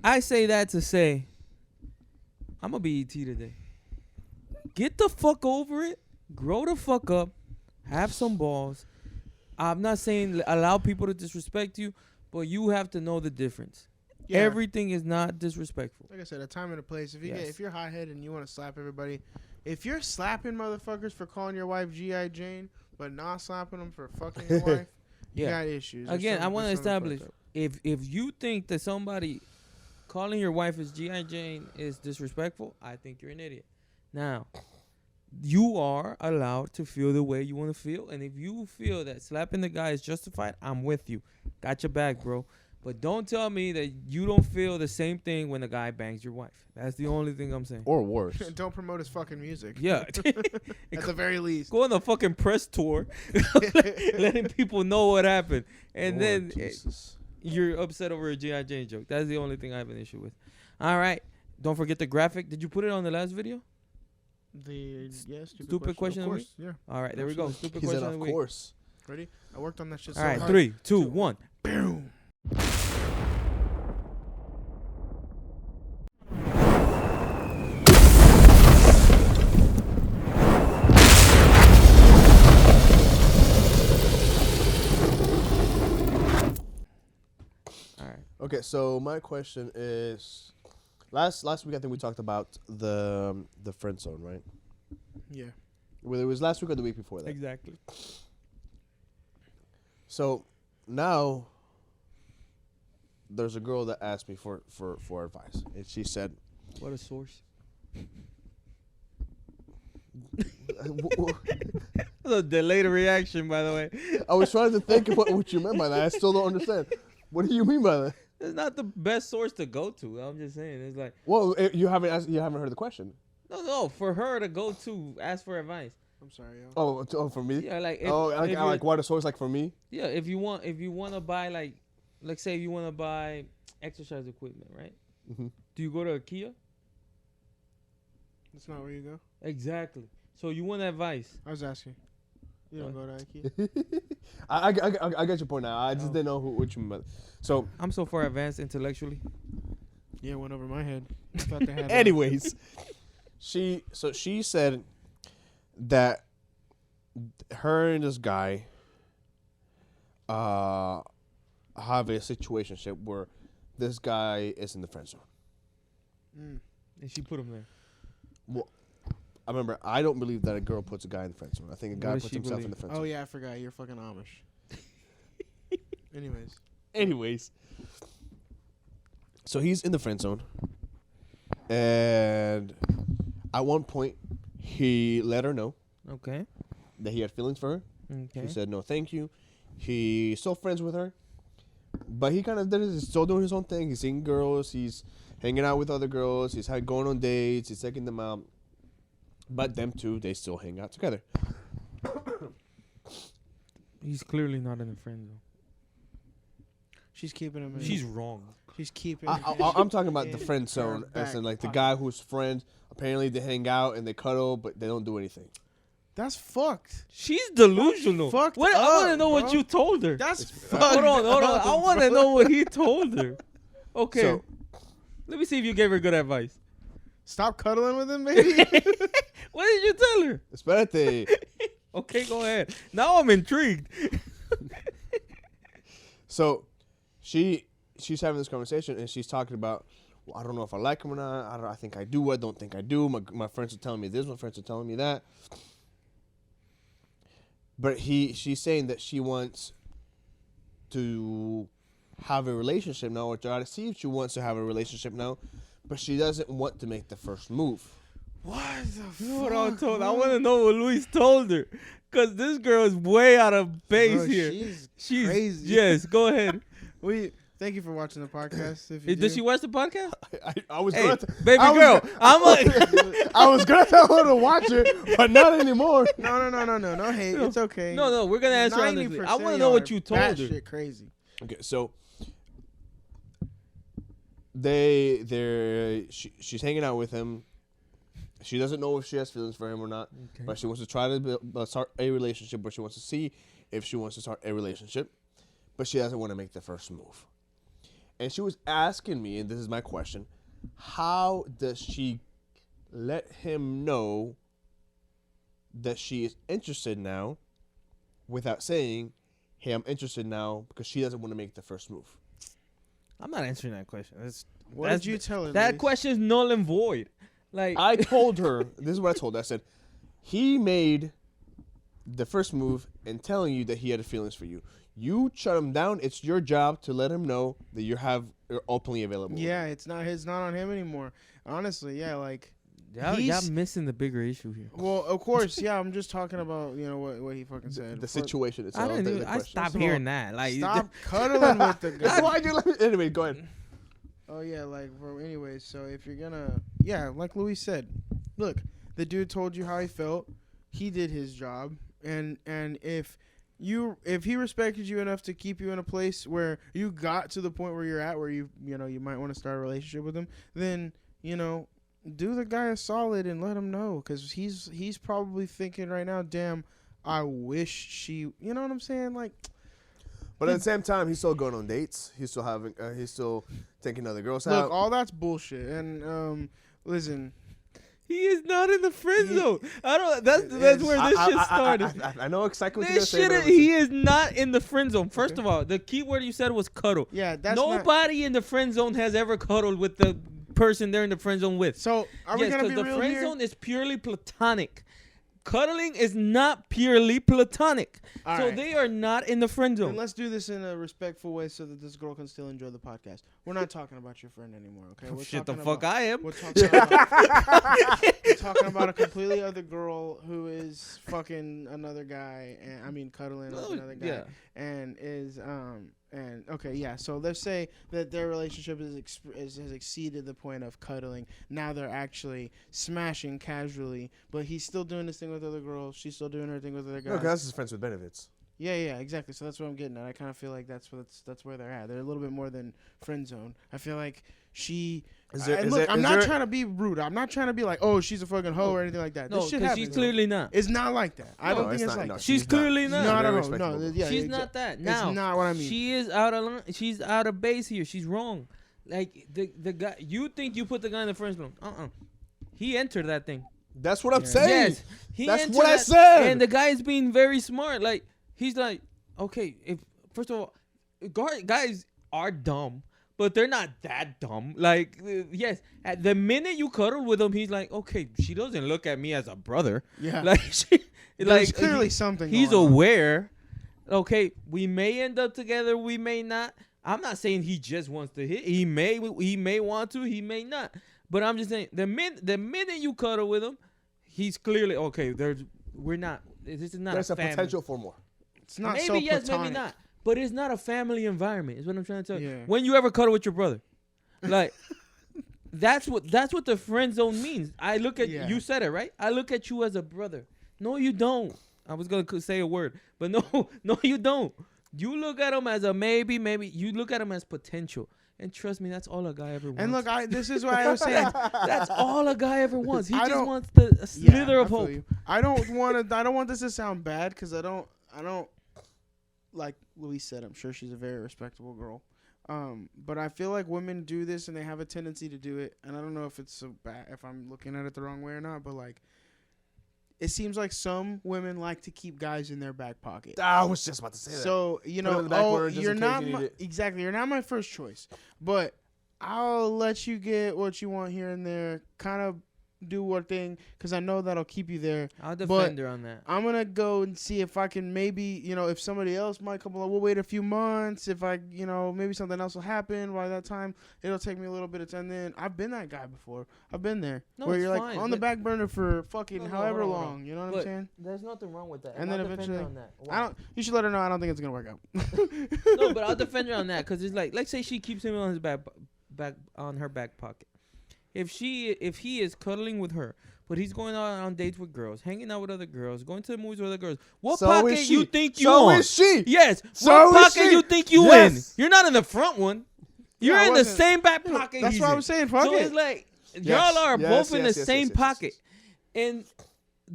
I say that to say I'm a BET today. Get the fuck over it. Grow the fuck up. Have some balls. I'm not saying allow people to disrespect you, but you have to know the difference. Yeah. Everything is not disrespectful. Like I said, a time and a place. If you Yes. if you're hothead and you want to slap everybody, if you're slapping motherfuckers for calling your wife G.I. Jane, but not slapping them for fucking your wife, you Yeah. got issues. Again, I want to establish if you think that somebody calling your wife as G.I. Jane is disrespectful, I think you're an idiot. Now, you are allowed to feel the way you want to feel, and if you feel that slapping the guy is justified, I'm with you. Got your back, bro. But don't tell me that you don't feel the same thing when a guy bangs your wife. That's the only thing I'm saying. Or worse. Don't promote his fucking music. Yeah. At the very least. Go on the fucking press tour, letting people know what happened, and then you're upset over a G.I. Jane joke. That's the only thing I have an issue with. All right. Don't forget the graphic. Did you put it on the last video? Stupid question Of of the course, yeah. All right, there we go. Stupid He question said, of of the week. course. Ready? I worked on that shit. All so right, hard. 3, 2, 1. Boom. All right. Okay, so my question is, last week I think we talked about the friend zone, right? Yeah. Whether it was last week or the week before that. Exactly. So now there's a girl that asked me for advice, and she said, What a source. That's a delayed reaction, by the way. I was trying to think of what you meant by that. I still don't understand. What do you mean by that? It's not the best source to go to. I'm just saying. It's like, Well, you haven't heard the question. no, for her to go to ask for advice. I'm sorry, yo. Oh, for me? Yeah, like, if, Like if I like what a source like for me? yeah, if you want to buy, like, let's say you want to buy exercise equipment, right? Mhm. Do you go to IKEA? That's not where you go. Exactly. So you want advice. I was asking. You don't go to IKEA. I get your point now. I just Oh. didn't know what you meant. So, I'm so far advanced intellectually. Yeah, it went over my head. I thought they had. anyways, she said that her and this guy have a situationship where this guy is in the friend zone. And she put him there. Well, I remember, I don't believe that a girl puts a guy in the friend zone. I think a What guy does puts she himself believe? in the friend Oh zone. yeah, I forgot. You're fucking Amish. Anyways, so he's in the friend zone, and at one point, he let her know Okay. that he had feelings for her. Okay. She said no, thank you. He's still friends with her, but he kind of he's still doing his own thing. He's seeing girls. He's hanging out with other girls. He's going on dates. He's taking them out. But them two, they still hang out together. He's clearly not in the friend zone. She's keeping him. She's wrong. She's keeping. I'm talking about the in friend her zone, as in back like the pocket. guy who's friends. Apparently, they hang out and they cuddle, but they don't do anything. That's fucked. She's delusional. Fucked What? I want to up, know what bro. you told her. That's Hold fucked. on. I want to know what he told her. Okay. So- Let me see if you gave her good advice. Stop cuddling with him, baby. What did you tell her? Espérate. Okay, go ahead. Now I'm intrigued. So, she's having this conversation and she's talking about, well, I don't know if I like him or not. I think I do. I don't think I do. My friends are telling me this. My friends are telling me that. But she's saying that she wants to have a relationship now, or try to see if she wants to have a relationship now, but she doesn't want to make the first move. What the Hold fuck? on, I want to know what Luis told her. Because this girl is way out of base Bro, here. She's crazy. Yes, go ahead. Thank you for watching the podcast. If you Does she watch the podcast? I was Hey, gonna baby I was girl, gonna- I'm like, I was gonna tell her to watch it, but not anymore. No hate. It's okay. no, we're gonna answer honestly. I want to know what you told her. Shit crazy. Okay, so she's hanging out with him. She doesn't know if she has feelings for him or not, but she wants to try to start a relationship, but she wants to see if she wants to start a relationship, but she doesn't want to make the first move. And she was asking me, and this is my question, how does she let him know that she is interested now without saying, hey, I'm interested now, because she doesn't want to make the first move? I'm not answering that question. What did you tell her? That Luis? question is null and void. Like I told her, this is what I told her. I said, he made the first move in telling you that he had feelings for you. You shut him down. It's your job to let him know that you're openly available. Yeah, it's not on him anymore. Honestly, yeah, like y'all missing the bigger issue here. well, of course, yeah. I'm just talking about what he fucking said. The situation itself. I stopped hearing that. Like Stop cuddling with the guy. Why'd you let me? Anyway, go ahead. Oh yeah, like bro. Anyways, so if you're gonna, like Luis said, look, the dude told you how he felt. He did his job, and if he respected you enough to keep you in a place where you got to the point where you're at, where you might want to start a relationship with him, then do the guy a solid and let him know, because he's probably thinking right now, damn, I wish she, you know what I'm saying, like. But at the same time, he's still going on dates. He's still taking other girls out. Look, all that's bullshit. And listen, he is not in the friend zone. I don't. That's where this shit started. I know exactly what you're This saying. shit, he is not in the friend zone. First of all, the key word you said was cuddle. yeah, that's Nobody in the friend zone has ever cuddled with the person they're in the friend zone with. So are we gonna be the real friend here? zone is purely platonic. Cuddling is not purely platonic. All so right. they are not in the friend And zone. let's do this in a respectful way so that this girl can still enjoy the podcast. We're not talking about your friend anymore, okay? We're Shit, the talking fuck about, I am. We're talking about, we're talking about a completely other girl who is fucking another guy, and I mean cuddling with another guy, Yeah. and is and okay, yeah. So let's say that their relationship has exceeded the point of cuddling. Now they're actually smashing casually, but he's still doing this thing with other girls. She's still doing her thing with other guys. No, because that's his friends with benefits. Yeah, exactly. So that's what I'm getting at. I kind of feel like that's where they're at. They're a little bit more than friend zone. I feel like I'm not trying to be rude. I'm not trying to be like, oh, she's a fucking hoe or anything like that. No, this shit because happens. she's clearly not. It's not like that. I No, don't think it's not, like no, that. She's clearly not. Not at Very all. respectable. No, yeah, She's exa- not that. Now, it's not what I mean. she is out of line. She's out of base here. She's wrong. Like the guy, you think you put the guy in the friend zone? He entered that thing. That's what I'm Yeah. saying. Yes, he That's entered what I that- said. And the guy is being very smart. Like he's like, okay, if first of all, guys are dumb, but they're not that dumb. Like yes, at the minute you cuddle with him, he's like, okay, she doesn't look at me as a brother. Yeah. Like she, There's clearly something. He's going on. aware. Okay, we may end up together. We may not. I'm not saying he just wants to hit. He may want to. He may not. But I'm just saying the minute you cuddle with him, he's clearly okay. We're not. This is not. There's a family. potential for more. It's not Maybe so yes, platonic. maybe not. But it's not a family environment. Is what I'm trying to tell you. Yeah. When you ever cuddle with your brother, like that's what the friend zone means. I look at Yeah. you said it right. I look at you as a brother. No, you don't. I was gonna say a word, but no, you don't. You look at him as a maybe. You look at him as potential. And trust me, that's all a guy ever wants. And look, this is what I was saying. That's all a guy ever wants. He I just don't- wants the Yeah, slither of I feel hope. you. I don't want this to sound bad because I don't like Louise said. I'm sure she's a very respectable girl. But I feel like women do this and they have a tendency to do it. And I don't know if it's so bad, if I'm looking at it the wrong way or not. But like, it seems like some women like to keep guys in their back pocket. I was just about to say that. So Put it in the back burner just you're in case not you need it. exactly. You're not my first choice, but I'll let you get what you want here and there. Kind of do one thing because I know that'll keep you there. I'll defend her on that. I'm going to go and see if I can maybe, if somebody else might come along, we'll wait a few months. If I, maybe something else will happen by that time. It'll take me a little bit of time. Then I've been that guy before. I've been there. No, where it's you're fine, like on the but- back burner for fucking No, however hold on. long. You know what But I'm saying? There's nothing wrong with that. And then I'll defend her eventually- on that. You should let her know I don't think it's going to work out. No, but I'll defend her on that because it's like, let's say she keeps him on his back on her back pocket. If he is cuddling with her, but he's going out on dates with girls, hanging out with other girls, going to the movies with other girls, what So pocket is you she. think you So on? is she. Yes. So what is pocket she. you think you Yes. in? You're not in the front one. You're Yeah, I in the wasn't- same back pocket. That's he's what I in. was saying. Fuck So it. it's like Yes. y'all are Yes, both in yes, the yes, same yes, yes, pocket, and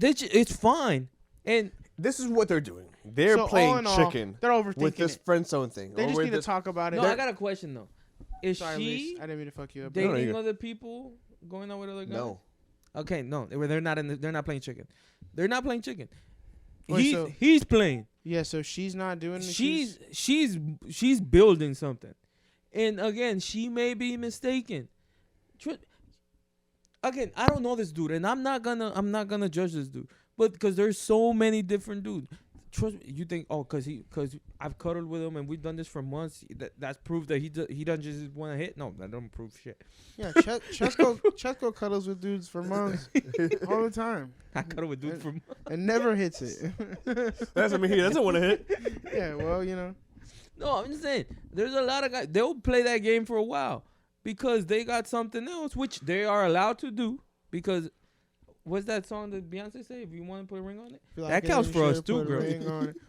it's fine. And This is what they're doing. They're So all playing in all, chicken they're overthinking with this it. friend zone thing. They or just with need to this- talk about it. no, I got a question though. Is Sorry, she Luis. I didn't mean to fuck you up. No, no, dating you're good. other people, going out with other guys? No. Okay, no, they're not they're not playing chicken. They're not playing chicken. Wait, He's playing. Yeah, so she's not doing it. She's building something, and again, she may be mistaken. Again, I don't know this dude, and I'm not gonna judge this dude, but because there's so many different dudes. Trust me, you think because I've cuddled with him and we've done this for months. That's proof that he doesn't just want to hit. No, that don't prove shit. Yeah, Chesko cuddles with dudes for months all the time I cuddle with dudes for months. and never hits it. That doesn't mean he doesn't want to hit. Yeah, well, No, I'm just saying. There's a lot of guys. They'll play that game for a while because they got something else, which they are allowed to do. Because what's that song that Beyonce say? If you want to put a ring on it, that counts for us too, girl.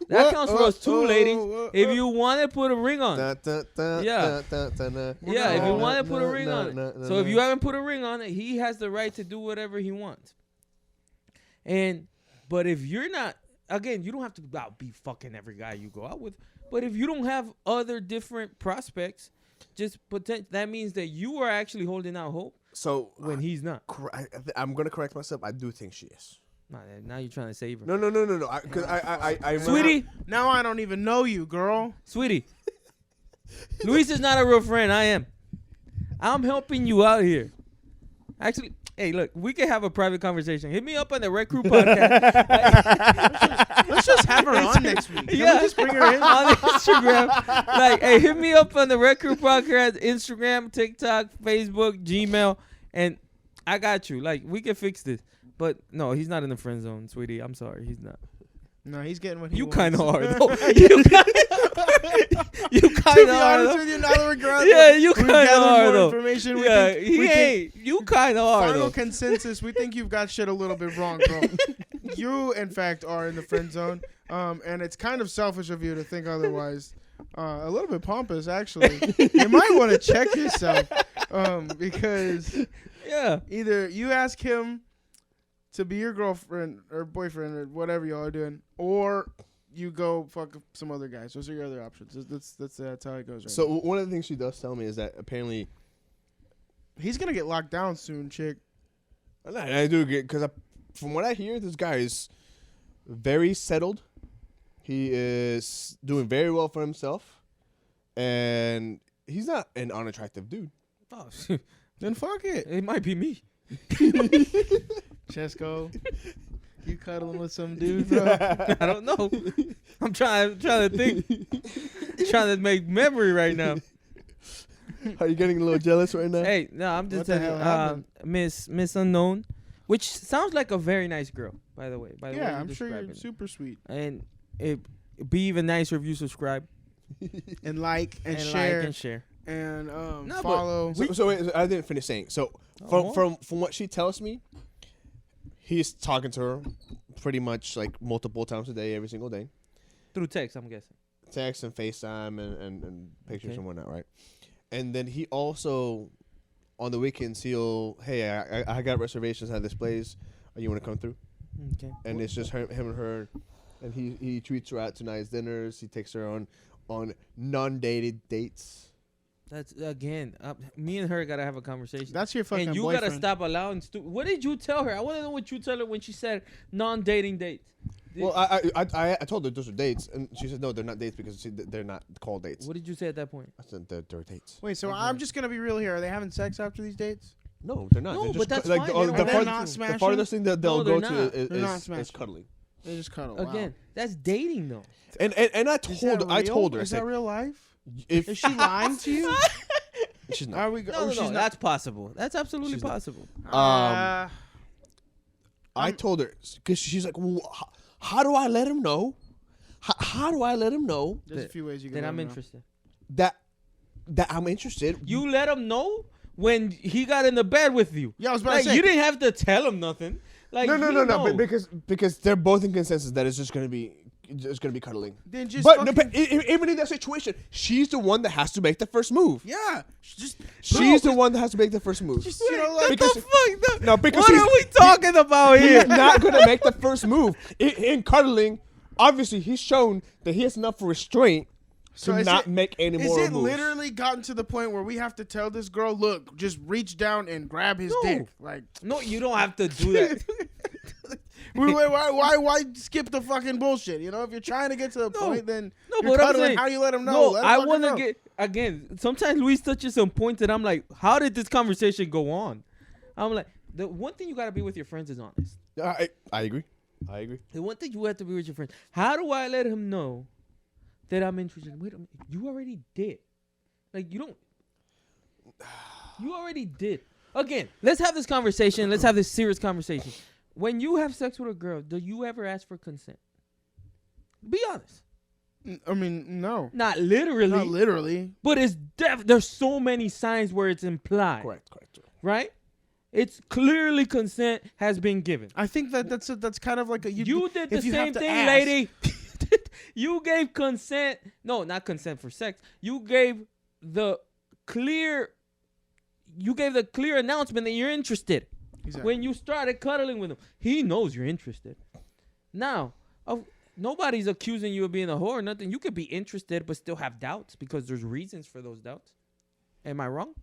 That counts for us too, ladies. If you want to put a ring on it. Yeah. Yeah, if you want to put a ring on it. So if you haven't put a ring on it, he has the right to do whatever he wants. But if you're not, again, you don't have to be fucking every guy you go out with. But if you don't have other different prospects, that means that you are actually holding out hope So when he's not. I'm gonna correct myself. I do think she is. Now you're trying to save her. No. Because I Sweetie, Now I don't even know you, girl. sweetie. Luis is not a real friend. I am. I'm helping you out here. Actually, hey, look, we can have a private conversation. Hit me up on the Red Crew podcast. Let's just have her on next week. Can we Yeah. just bring her in? On Instagram. Like, hey, hit me up on the Red Crew podcast, Instagram, TikTok, Facebook, Gmail, and I got you. Like, we can fix this. But no, he's not in the friend zone, sweetie. I'm sorry, he's not. No, he's getting what he You wants. kind of are though. You To kind be of are. honest Though. with you, now that we're grounded, Yeah, you we've kinda gathered are, more though. information. We Yeah, think, he we think ain't. You kind of are final though. consensus, we think you've got shit a little bit wrong, bro. You, in fact, are in the friend zone, and it's kind of selfish of you to think otherwise. A little bit pompous, actually. You might want to check yourself, because Yeah. either you ask him to be your girlfriend or boyfriend or whatever y'all are doing, or you go fuck some other guys. Those are your other options. That's how it goes. Right So one of the things she does tell me is that apparently he's gonna get locked down soon, chick. I do get because from what I hear, this guy is very settled. He is doing very well for himself, and he's not an unattractive dude. Oh, Then fuck it, it might be me. Chesko. You cuddling with some dude, bro? I don't know. I'm trying to think. Trying to make memory right now. Are you getting a little jealous right now? Hey, no, I'm What just the telling hell you, happened? Miss Unknown, which sounds like a very nice girl, by the way. By the way Yeah, you're I'm sure you're describing it. super sweet. And it'd be even nicer if you subscribe And like and, and share like and share. and No, but follow. So wait, I didn't finish saying. So Oh. from what she tells me, he's talking to her pretty much like multiple times a day, every single day. Through text, I'm guessing. Text and FaceTime and pictures Okay. and whatnot, right? And then he also, on the weekends, hey, I got reservations at this place. You want to come through? Okay. And it's just him and her, and he treats her out to nice dinners. He takes her on non-dated dates. That's again, me and her gotta have a conversation. That's your fucking And you boyfriend. gotta stop allowing. What did you tell her? I want to know what you tell her when she said non-dating dates. Well, I told her those are dates, and she said no, they're not dates because they're not called dates. What did you say at that point? I said they're dates. Wait, so Okay. I'm just gonna be real here. Are they having sex after these dates? No, they're not. No, They're but that's like fine. the, They don't the, have far- to. the Smashing? farthest thing that they'll No, go they're to not. They're not is smashing. cuddling. They just cuddle. Wow. Again, that's dating though. And I told her, I Is said, that real life? if Is she lying to you? she's not. Are we? No, or no, she's no, not? that's possible. That's absolutely She's not. possible. Uh, I told her because she's like, well, how do I let him know? How do I let him know there's a few ways you can. Then let I'm them know. interested. that I'm interested? You let him know when he got in the bed with you. Yeah, I was about Like to say. you didn't have to tell him nothing. Like No, he knows. because they're both in consensus that it's just gonna be cuddling. Then just. But, fucking, but even in that situation, she's the one that has to make the first move. yeah, just. She's the one that has to make the first move. Just, you know, What like, because- the fuck? No, because what are we talking about here? he's not gonna make the first move in cuddling. Obviously, he's shown that he has enough restraint So to is not it- make any Is more it moves. literally gotten to the point where we have to tell this girl, look, just reach down and grab his No. dick? Like, No, you don't have to do that. why skip the fucking bullshit? You know, if you're trying to get to the point, then No, you're but I'm cuddling. saying- How do you let him know? No, Let him I fucking want to know. get again. Sometimes Luis touches some points that I'm like, how did this conversation go on? I'm like, the one thing you gotta be with your friends is honest. I agree. I agree. The one thing you have to be with your friends. How do I let him know that I'm interested? Wait a minute, you already did. Like you don't. You already did. Again, let's have this conversation. Let's have this serious conversation. When you have sex with a girl, do you ever ask for consent? Be honest. I mean, no. Not literally. Not literally. But it's there's so many signs where it's implied. Correct. Right? It's clearly consent has been given. I think that's kind of like a You did the if you have same to thing, ask. lady. You gave consent. No, not consent for sex. You gave the clear announcement that you're interested. Exactly. When you started cuddling with him. He knows you're interested. Now, nobody's accusing you of being a whore or nothing. You could be interested but still have doubts because there's reasons for those doubts. Am I wrong?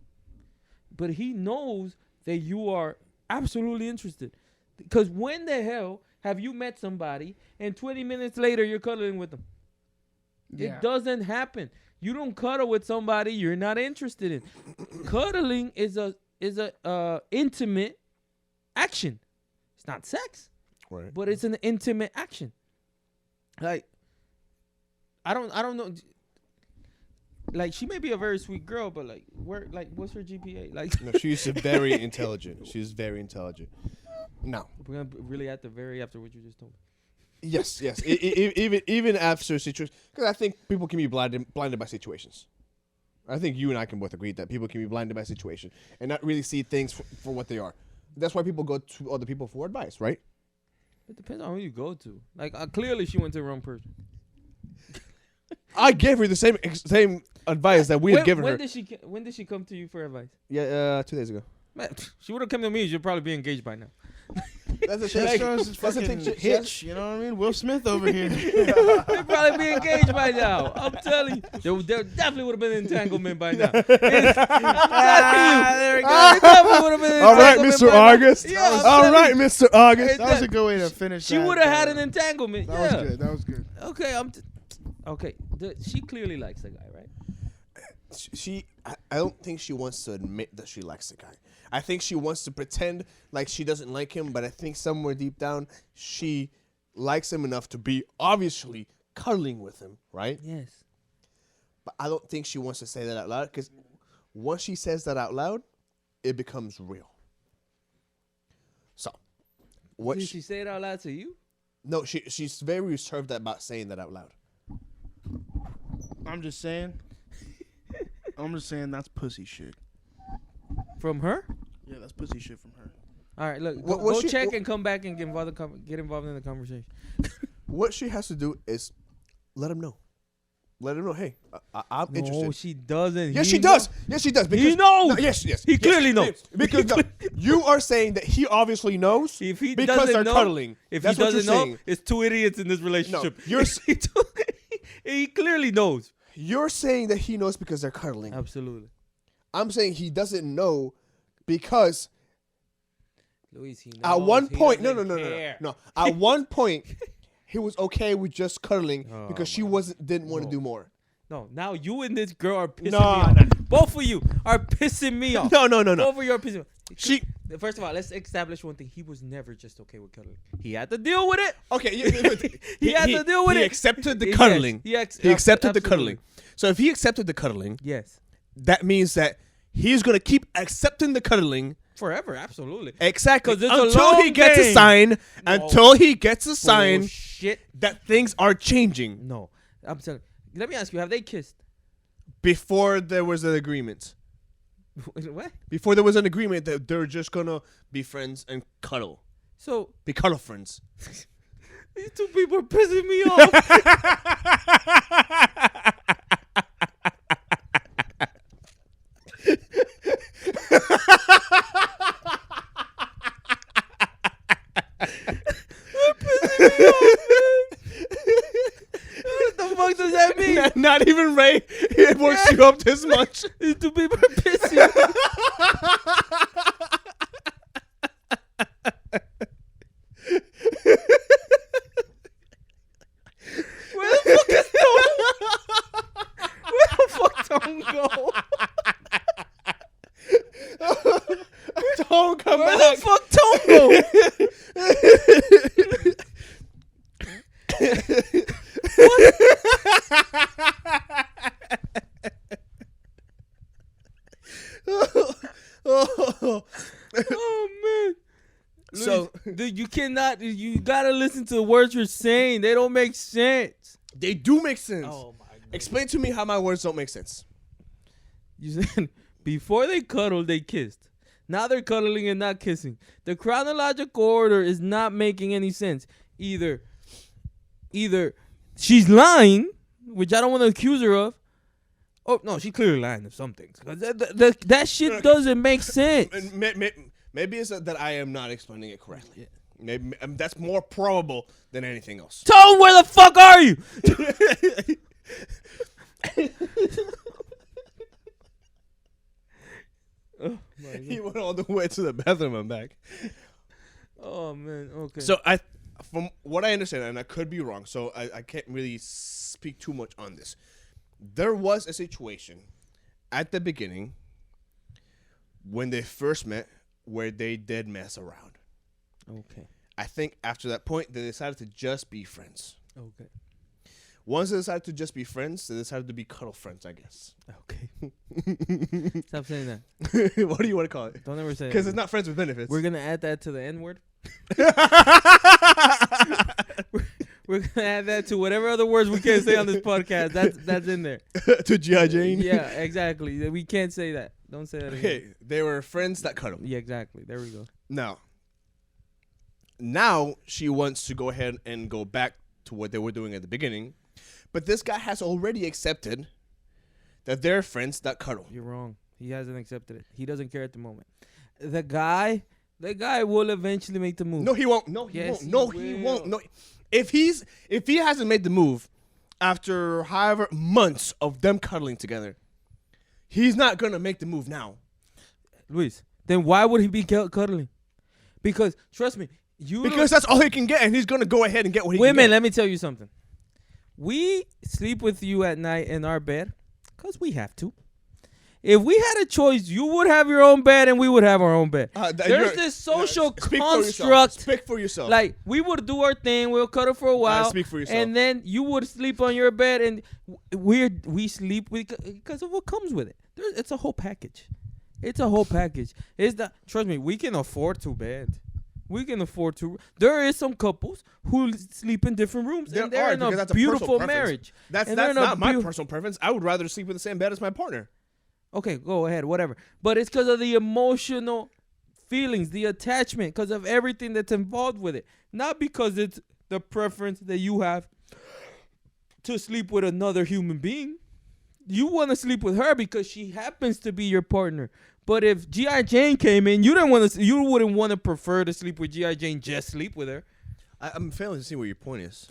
But he knows that you are absolutely interested. Because when the hell have you met somebody and 20 minutes later you're cuddling with them? Yeah. It doesn't happen. You don't cuddle with somebody you're not interested in. Cuddling is a intimate action. It's not sex, Right. but it's an intimate action. Like I don't know. Like she may be a very sweet girl, but like what's her GPA? Like No, she's very intelligent. She's very intelligent. No. we're gonna really after what you just told me. Yes. Even after situation, because I think people can be blinded by situations. I think you and I can both agree that people can be blinded by situation and not really see things for what they are. That's why people go to other people for advice, right? It depends on who you go to. Like clearly she went to the wrong person. I gave her the same advice that we had given her. When did she come to you for advice? Yeah, 2 days ago. Man, she would have come to me. She'd probably be engaged by now. That's the She thing. shows his That's the fucking thing. hitch. You know what I mean? Will Smith over here. They'd probably be engaged by now. I'm telling you. There definitely would have been an entanglement by now. I'm telling you. There we go. There definitely would have been an All right, entanglement Mr. by now. August. Yeah, I'm All telling right, you. Mr. August. That was a good way to finish. She that, would have had uh, an entanglement. That Yeah. was good. That was good. Okay, okay. She clearly likes the guy, right? I don't think she wants to admit that she likes the guy. I think she wants to pretend like she doesn't like him, but I think somewhere deep down she likes him enough to be obviously cuddling with him, right? Yes. But I don't think she wants to say that out loud because once she says that out loud, it becomes real. So, what? Did she say it out loud to you? No, she's very reserved about saying that out loud. I'm just saying. That's pussy shit. From her? Yeah, that's pussy shit from her. All right, look. What- Go, what go she- check what- and come back and get involved in the conversation. What she has to do is let him know. Let him know, hey, I'm interested. No, she doesn't. Yes, He she does. Yes, she does. He knows. No, yes. He clearly knows. Because no, you are saying that he obviously knows If he because doesn't they're know, cuddling. If That's he what you're doesn't know, saying. it's two idiots in this relationship. you're he clearly knows. You're saying that he knows because they're cuddling. Absolutely. I'm saying he doesn't know because Luis, he knows. at one He point, doesn't no. care. At one point, he was okay with just cuddling Oh, because she my didn't want to God. do more. No, now you and this girl are pissing No, me off. no. Both of you are pissing me off. No. Both of you are pissing me off. She First of all, let's establish one thing. He was never just okay with cuddling. He had to deal with it. okay. He had to deal with He it. accepted the Yes, cuddling. he He accepted the absolutely. cuddling. So if he accepted the cuddling, Yes. that means that he's gonna keep accepting the cuddling. Forever, absolutely. Exactly. 'Cause it's a Until he long gets a game. sign. Until he gets a sign Shit. that things are changing. No. I'm telling. Let me ask you, have they kissed? Before there was an agreement. What? Before there was an agreement that they're just gonna be friends and cuddle. So Be cuddle friends. these two people are pissing me off. What the fuck does that mean? Not even Ray. It works you up this much. These two people are pissing me off. Where the fuck is Tom? Where the fuck Tom go? Don't come Where back. the fuck Tom go? Oh man. So- Luis, you cannot. You gotta listen to the words you're saying. They don't make sense. They do make sense. Oh my god. Explain to me how my words don't make sense. You said before they cuddled, they kissed. Now they're cuddling and not kissing. The chronological order is not making any sense. Either she's lying, which I don't want to accuse her of. Oh no, she's clearly lying of some things. 'Cause that shit doesn't make sense. And maybe it's that I am not explaining it correctly. Maybe that's more probable than anything else. Tone, where the fuck are you? Oh, my God. He went all the way to the bathroom and back. Oh man, okay. So from what I understand, and I could be wrong, so I can't really speak too much on this. There was a situation at the beginning when they first met where they did mess around. Okay. I think after that point, they decided to just be friends. Okay. Once they decided to just be friends, they decided to be cuddle friends, I guess. Okay. Stop saying that. What do you want to call it? Don't ever say Because that. it's not friends with benefits. We're gonna add that to the N word. We're gonna add that to whatever other words we can't say on this podcast. That's in there. to G.I. Jane. Yeah, exactly. We can't say that. Don't say that again. Okay, they were friends that cuddle. Yeah, exactly. There we go. Now she wants to go ahead and go back to what they were doing at the beginning, but this guy has already accepted that they're friends that cuddle. You're wrong. He hasn't accepted it. He doesn't care at the moment. The guy will eventually make the move. No, he won't. No, he Yes, won't. he No, he will. won't. No, if he hasn't made the move after however months of them cuddling together, he's not gonna make the move now. Luis, then why would he be cuddling? Because trust me, Because that's all he can get, and he's gonna go ahead and get what he women. can get. Let me tell you something. We sleep with you at night in our bed because we have to. If we had a choice, you would have your own bed and we would have our own bed. There's this social construct. Speak for yourself. Like, we would do our thing, we'll cuddle for a while, speak for yourself. and then you would sleep on your bed, and we sleep because of what comes with it. It's a whole package. It's a whole package. Trust me, we can afford two beds. We can afford to. There is some couples who sleep in different rooms, and they're in a beautiful marriage. That's And they're in a not my personal preference. I would rather sleep in the same bed as my partner. Okay, go ahead, whatever. But it's because of the emotional feelings, the attachment, because of everything that's involved with it. Not because it's the preference that you have to sleep with another human being. You want to sleep with her because she happens to be your partner. But if G.I. Jane came in, you wouldn't want to prefer to sleep with G.I. Jane, just sleep with her. I'm failing to see what your point is.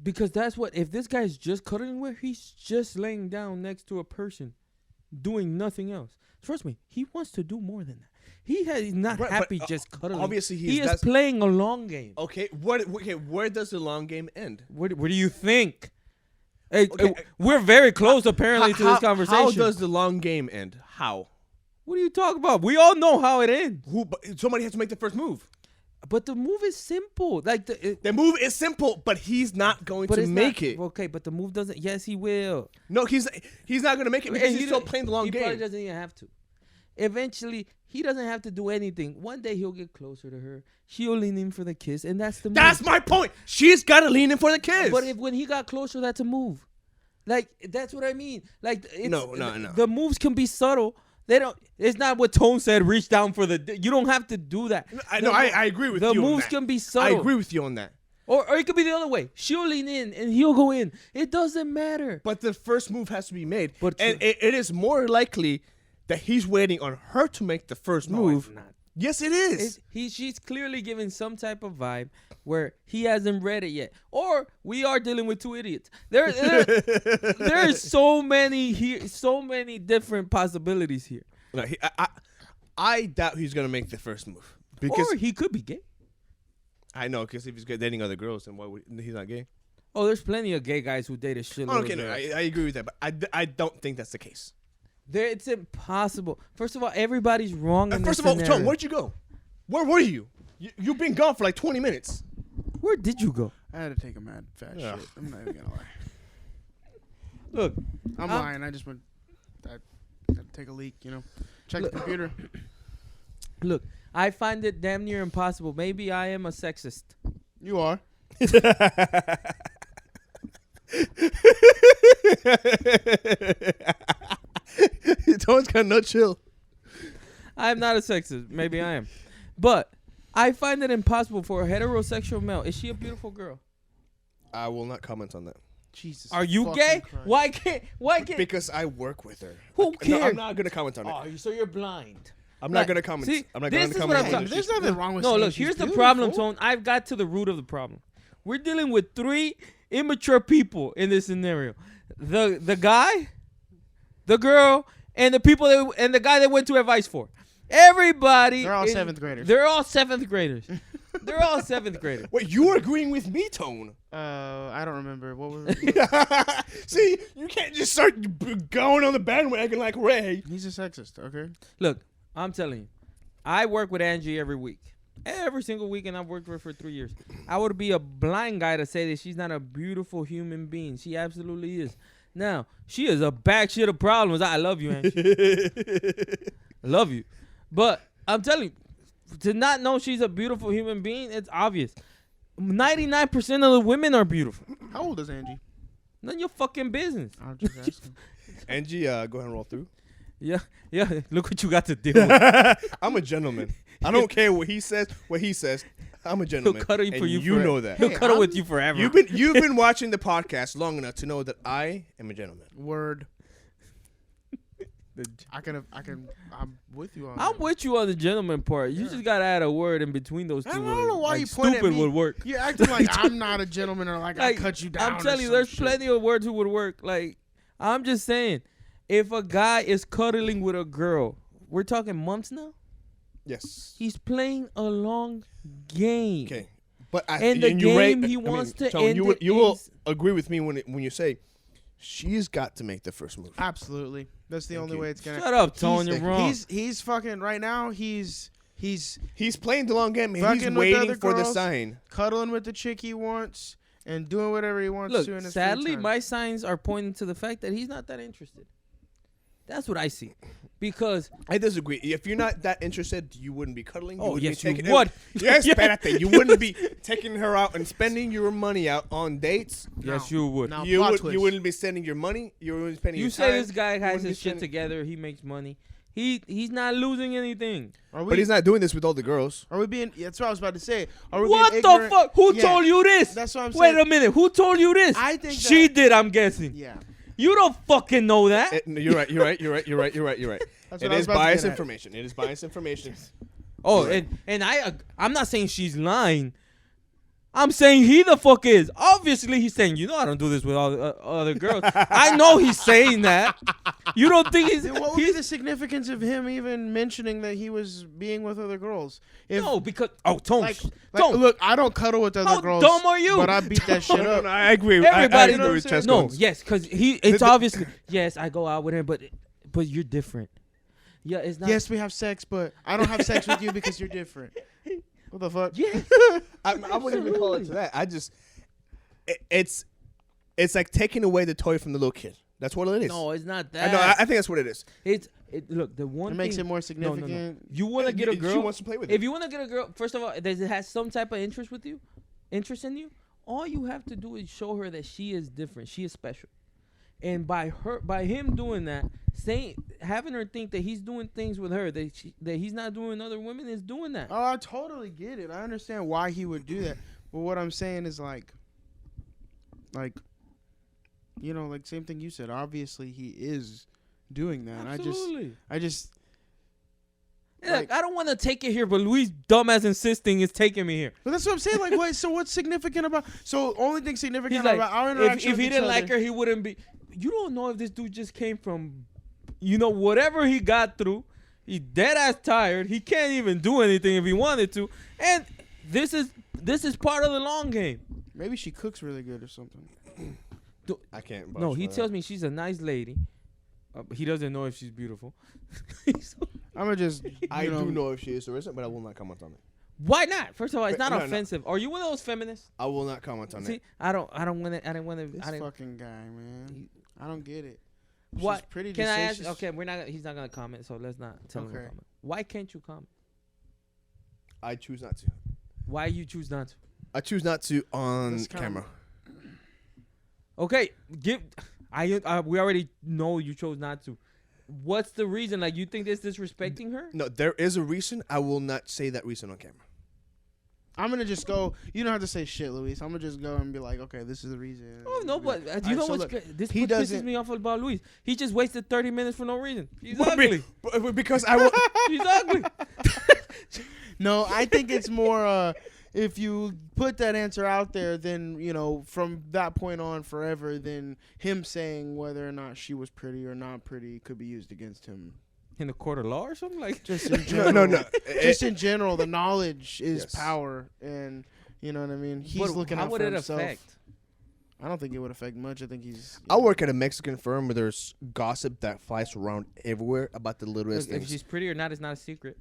Because that's what, if this guy's just cuddling with her, he's just laying down next to a person, doing nothing else. Trust me, he wants to do more than that. He's not Right, happy but, just cuddling. obviously he is playing a long game. Okay, where does the long game end? Where do you think? Hey, Okay, we're very close apparently to this conversation. How does the long game end? How? What are you talking about? We all know how it ends. But somebody has to make the first move. But the move is simple. Like The move is simple, but he's not going to make it. Okay, but the move doesn't. Yes, he will. No, he's not going to make it because he's still playing the long He game. probably doesn't even have to. Eventually, he doesn't have to do anything. One day he'll get closer to her. She'll lean in for the kiss, and that's the move. That's my point. She's got to lean in for the kiss. But when he got closer, that's a move. Like, that's what I mean. Like, No. The moves can be subtle. They don't. It's not what Tone said. Reach down for the. You don't have to do that. I agree with you. The on moves that. can be I subtle. agree with you on that. Or it could be the other way. She'll lean in and he'll go in. It doesn't matter. But the first move has to be made. But and it is more likely that he's waiting on her to make the first move. It's not. Yes, it is. She's clearly giving some type of vibe where he hasn't read it yet. Or we are dealing with two idiots. There's so many different possibilities here. No, I doubt he's gonna make the first move because Or he could be gay. I know because if he's dating other girls, then why would he's not gay? Oh, there's plenty of gay guys who date a shitload. Okay, of no, girls. I agree with that, but I don't think that's the case. It's impossible. First of all, everybody's wrong. In First this of all, scenario. Tom, where'd you go? Where were you? You've been gone for like 20 minutes. Where did you go? I had to take a mad fat Ugh. shit. I'm not even gonna lie. Look, I'm lying. I just went. I had to take a leak. Check the computer. look. I find it damn near impossible. Maybe I am a sexist. You are. Tom's got no chill. I am not a sexist. Maybe I am. But I find it impossible for a heterosexual male. Is she a beautiful girl? I will not comment on that. Jesus. Are you fucking gay? Christ. Why can't? Because I work with her. Who No, cares? I'm not gonna comment on it. Oh, so you're blind. I'm not gonna comment. See, I'm not this gonna is comment what on I'm it. talking- There's nothing wrong with No, saying look, she's here's the beautiful. problem, Tone. I've got to the root of the problem. We're dealing with three immature people in this scenario. The guy, the girl, and the guy that went to advice for. Everybody. They're all seventh graders. They're all seventh graders. They're all seventh graders. Wait, you were agreeing with me, Tone? I don't remember what was it. See, you can't just start going on the bandwagon like Ray. He's a sexist. Okay. Look, I'm telling you, I work with Angie every week. Every single week, and I've worked with her for 3 years. I would be a blind guy to say that she's not a beautiful human being. She absolutely is. Now, she is a bag shit of problems. I love you, Angie. I love you. But I'm telling you, to not know she's a beautiful human being, it's obvious. 99% of the women are beautiful. How old is Angie? None of your fucking business. I'm just asking. Angie, go ahead and roll through. Yeah. Look what you got to deal with. I'm a gentleman. I don't care what he says. I'm a gentleman. He'll cuddle you and for you. You know that. He'll cuddle with you forever. You've been watching the podcast long enough to know that I am a gentleman. Word. I'm with you on I'm that. with you on the gentleman part. You just gotta add a word in between those two. I don't words. know why Like you point at stupid me. would work. You're acting like I'm not a gentleman or like I cut you down. I'm telling or you, some there's shit. plenty of words who would work. Like, I'm just saying, if a guy is cuddling with a girl, we're talking months now. Yes. He's playing a long game. Okay. But And the you're game he wants to Tone, end you will, it you will is- agree with me when you say she's got to make the first move. Absolutely. That's the Thank only you. way it's gonna. Shut up, Tone. You're He's- wrong. He's fucking right now. He's He's playing the long game and he's Fucking with waiting other for the girls. sign. cuddling with the chick he wants and doing whatever he wants Look, to in his sadly, free time. my signs are pointing to the fact that he's not that interested. That's what I see. Because I disagree. If you're not that interested, you wouldn't be cuddling. Oh, wouldn't yes, be you taking, would. Yes, Yeah. espérate. You wouldn't be taking her out and spending your money out on dates. yes, you would. Now, You plot twist. wouldn't be spending your money. You wouldn't be spending You your say time. this guy You has wouldn't be his shit spending- together. He makes money. He's not losing anything. Are we, But he's not doing this with all the girls. Are we being? Yeah, that's what I was about to say. Are we What being the ignorant? fuck? Who Yeah, told you this? That's what I'm Wait saying. a minute. Who told you this? I think she that- did. I'm guessing. Yeah. You don't fucking know that. No, you're right. You're right. You're right. You're right. You're right. You're right. That's It what I was is about to biased get at. information. It is biased information. Oh, and I'm not saying she's lying. I'm saying he the fuck is. Obviously, he's saying, I don't do this with all other girls. I know he's saying that. You don't think he's... Then what would be the significance of him even mentioning that he was being with other girls? If, No, because... Oh, Tone. like, Tone. look, I don't cuddle with other How girls. dumb are you? But I beat that shit No, up. no, I agree. Everybody I agree with knows Chesco. No, yes, because it's obviously... Yes, I go out with him, but you're different. Yeah, it's not. Yes, we have sex, but I don't have sex with you because you're different. What the fuck? Yeah. I wouldn't even call it to that. I just, it's like taking away the toy from the little kid. That's what it is. No, it's not I that. know. I think that's what it is. Look, the one It makes thing, it more No. significant. You want to get a She girl. wants to play with If it. you want to get a girl, first of all, does it has some type of interest in you? All you have to do is show her that she is different. She is special. And by him doing that, having her think that he's doing things with her that he's not doing with other women is doing that. Oh, I totally get it. I understand why he would do that. But what I'm saying is like, you know, like same thing you said. Obviously, he is doing that. Absolutely. I just. Look, like- I don't want to take it here, but Luis dumbass insisting is taking me here. But that's what I'm saying. Like, what? So what's significant about? So only thing significant He's like, about our interaction if with he each didn't other- like her, he wouldn't be. You don't know if this dude just came from, whatever he got through. He's dead ass tired. He can't even do anything if he wanted to. And this is part of the long game. maybe she cooks really good or something. I can't. No, vouch he for tells that. me she's a nice lady. He doesn't know if she's beautiful. I'm gonna just. I do know if she is or isn't, but I will not comment on it. Why not? First of all, it's Wait, not no. offensive. Are you one of those feminists? I will not comment on See, it. I don't want to. I didn't want This to. fucking guy, man. I don't get it. What? She's pretty. Can I decisions. ask? Okay, we're not. He's not gonna comment, so let's not tell him to Okay. comment. Why can't you comment? I choose not to. Why you choose not to? I choose not to on That's kinda- camera. Okay, we already know you chose not to. What's the reason? Like, you think this disrespecting her? No, there is a reason. I will not say that reason on camera. I'm gonna just go. You don't have to say shit, Luis. I'm gonna just go and be like, okay, this is the reason. Oh no, but Alright, you know so what's look, this he what pisses doesn't- me off about Luis? He just wasted 30 minutes for no reason. He's But ugly. because I will. He's ugly. No, I think it's more. If you put that answer out there, then from that point on forever, then him saying whether or not she was pretty or not pretty could be used against him. In the court of law or something like. Just in general. No. Just in general, the knowledge is Yes. power, and you know what I mean. He's But looking how out would for it himself. affect? I don't think it would affect much. I think he's. I work at a Mexican firm where there's gossip that flies around everywhere about the littlest Look, if things. she's pretty or not, it's not a secret.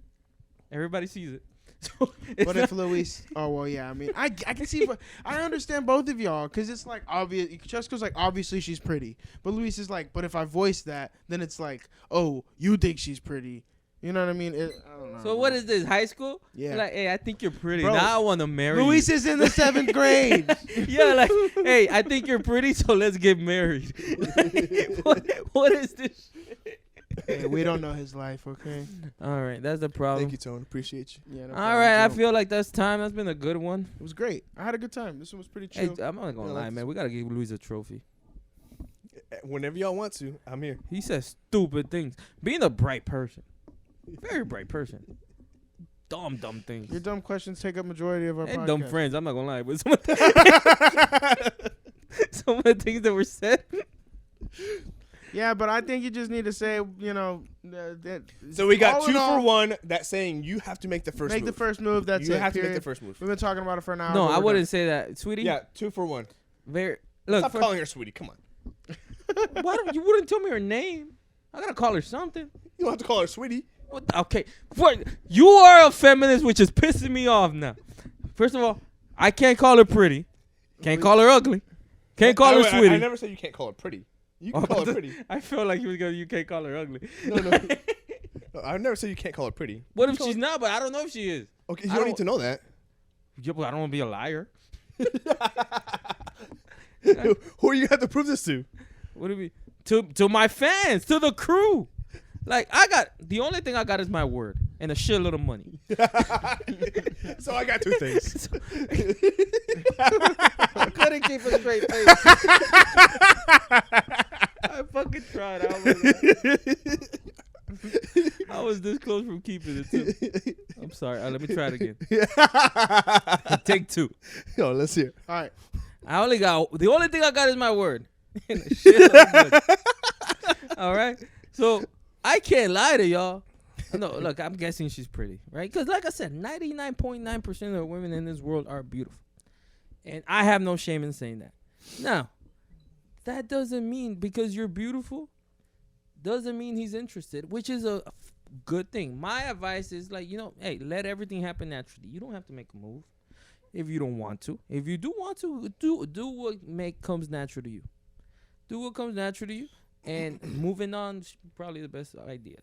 Everybody sees it. So But if Luis, oh well, yeah. I mean, I can see, but I understand both of y'all because it's like obvious. Chesko's like obviously she's pretty, but Luis is like, but if I voice that, then it's like, oh, you think she's pretty. You know what I mean? I don't know. So what is this? High school? Yeah. Like, hey, I think you're pretty. Bro, Now I want to marry Luis you. is in the 7th grade. Yeah, like, hey, I think you're pretty, so let's get married. what is this? Hey, we don't know his life, okay? All right, that's the problem. Thank you, Tone. Appreciate you. Yeah. no All problem, right, I Joe. feel like that's time. That's been a good one. It was great. I had a good time. This one was pretty Hey, chill. I'm not gonna Yeah, lie, let's- man. We gotta give Luis a trophy. Whenever y'all want to, I'm here. He says stupid things. Being a bright person, very bright person. Dumb things. Your dumb questions take up majority of our And podcast. dumb friends. I'm not gonna lie, but some of the things that were said. Yeah, but I think you just need to say, that. So we got all in 2 all, for 1. That's saying you have to make the first Make move. the first move. That's you it. have to make period. the first move. We've been talking about it for an hour. No, but I we're wouldn't say that, sweetie. Yeah, 2 for 1. Very. Look, Stop calling her sweetie. Come on. why don't you wouldn't tell me her name? I gotta call her something. You don't have to call her sweetie. Okay, what? You are a feminist, which is pissing me off now. First of all, I can't call her pretty. Can't call her ugly. Can't call her sweetie. I never said you can't call her pretty. You can Oh, call her pretty. I feel like you was gonna. You can't call her ugly. No. I never said you can't call her pretty. What if she's not? But I don't know if she is. Okay, you I don't don't- need to know that. Yeah, but I don't want to be a liar. Who you have to prove this to? What do we? To my fans, to the crew. Like the only thing I got is my word and a shitload of money. So I got 2 things. I couldn't keep a straight face. I fucking tried. I was this close from keeping it too. I'm sorry. Let me try it again. Take 2. Yo, let's hear. All right. The only thing I got is my word. And a shitload of money. All right. So I can't lie to y'all. No, look, I'm guessing she's pretty, right? Because like I said, 99.9% of the women in this world are beautiful. And I have no shame in saying that. Now, that doesn't mean because you're beautiful, doesn't mean he's interested, which is a good thing. My advice is like, hey, let everything happen naturally. You don't have to make a move if you don't want to. If you do want to, do what comes natural to you. Do what comes natural to you, and moving on is probably the best idea.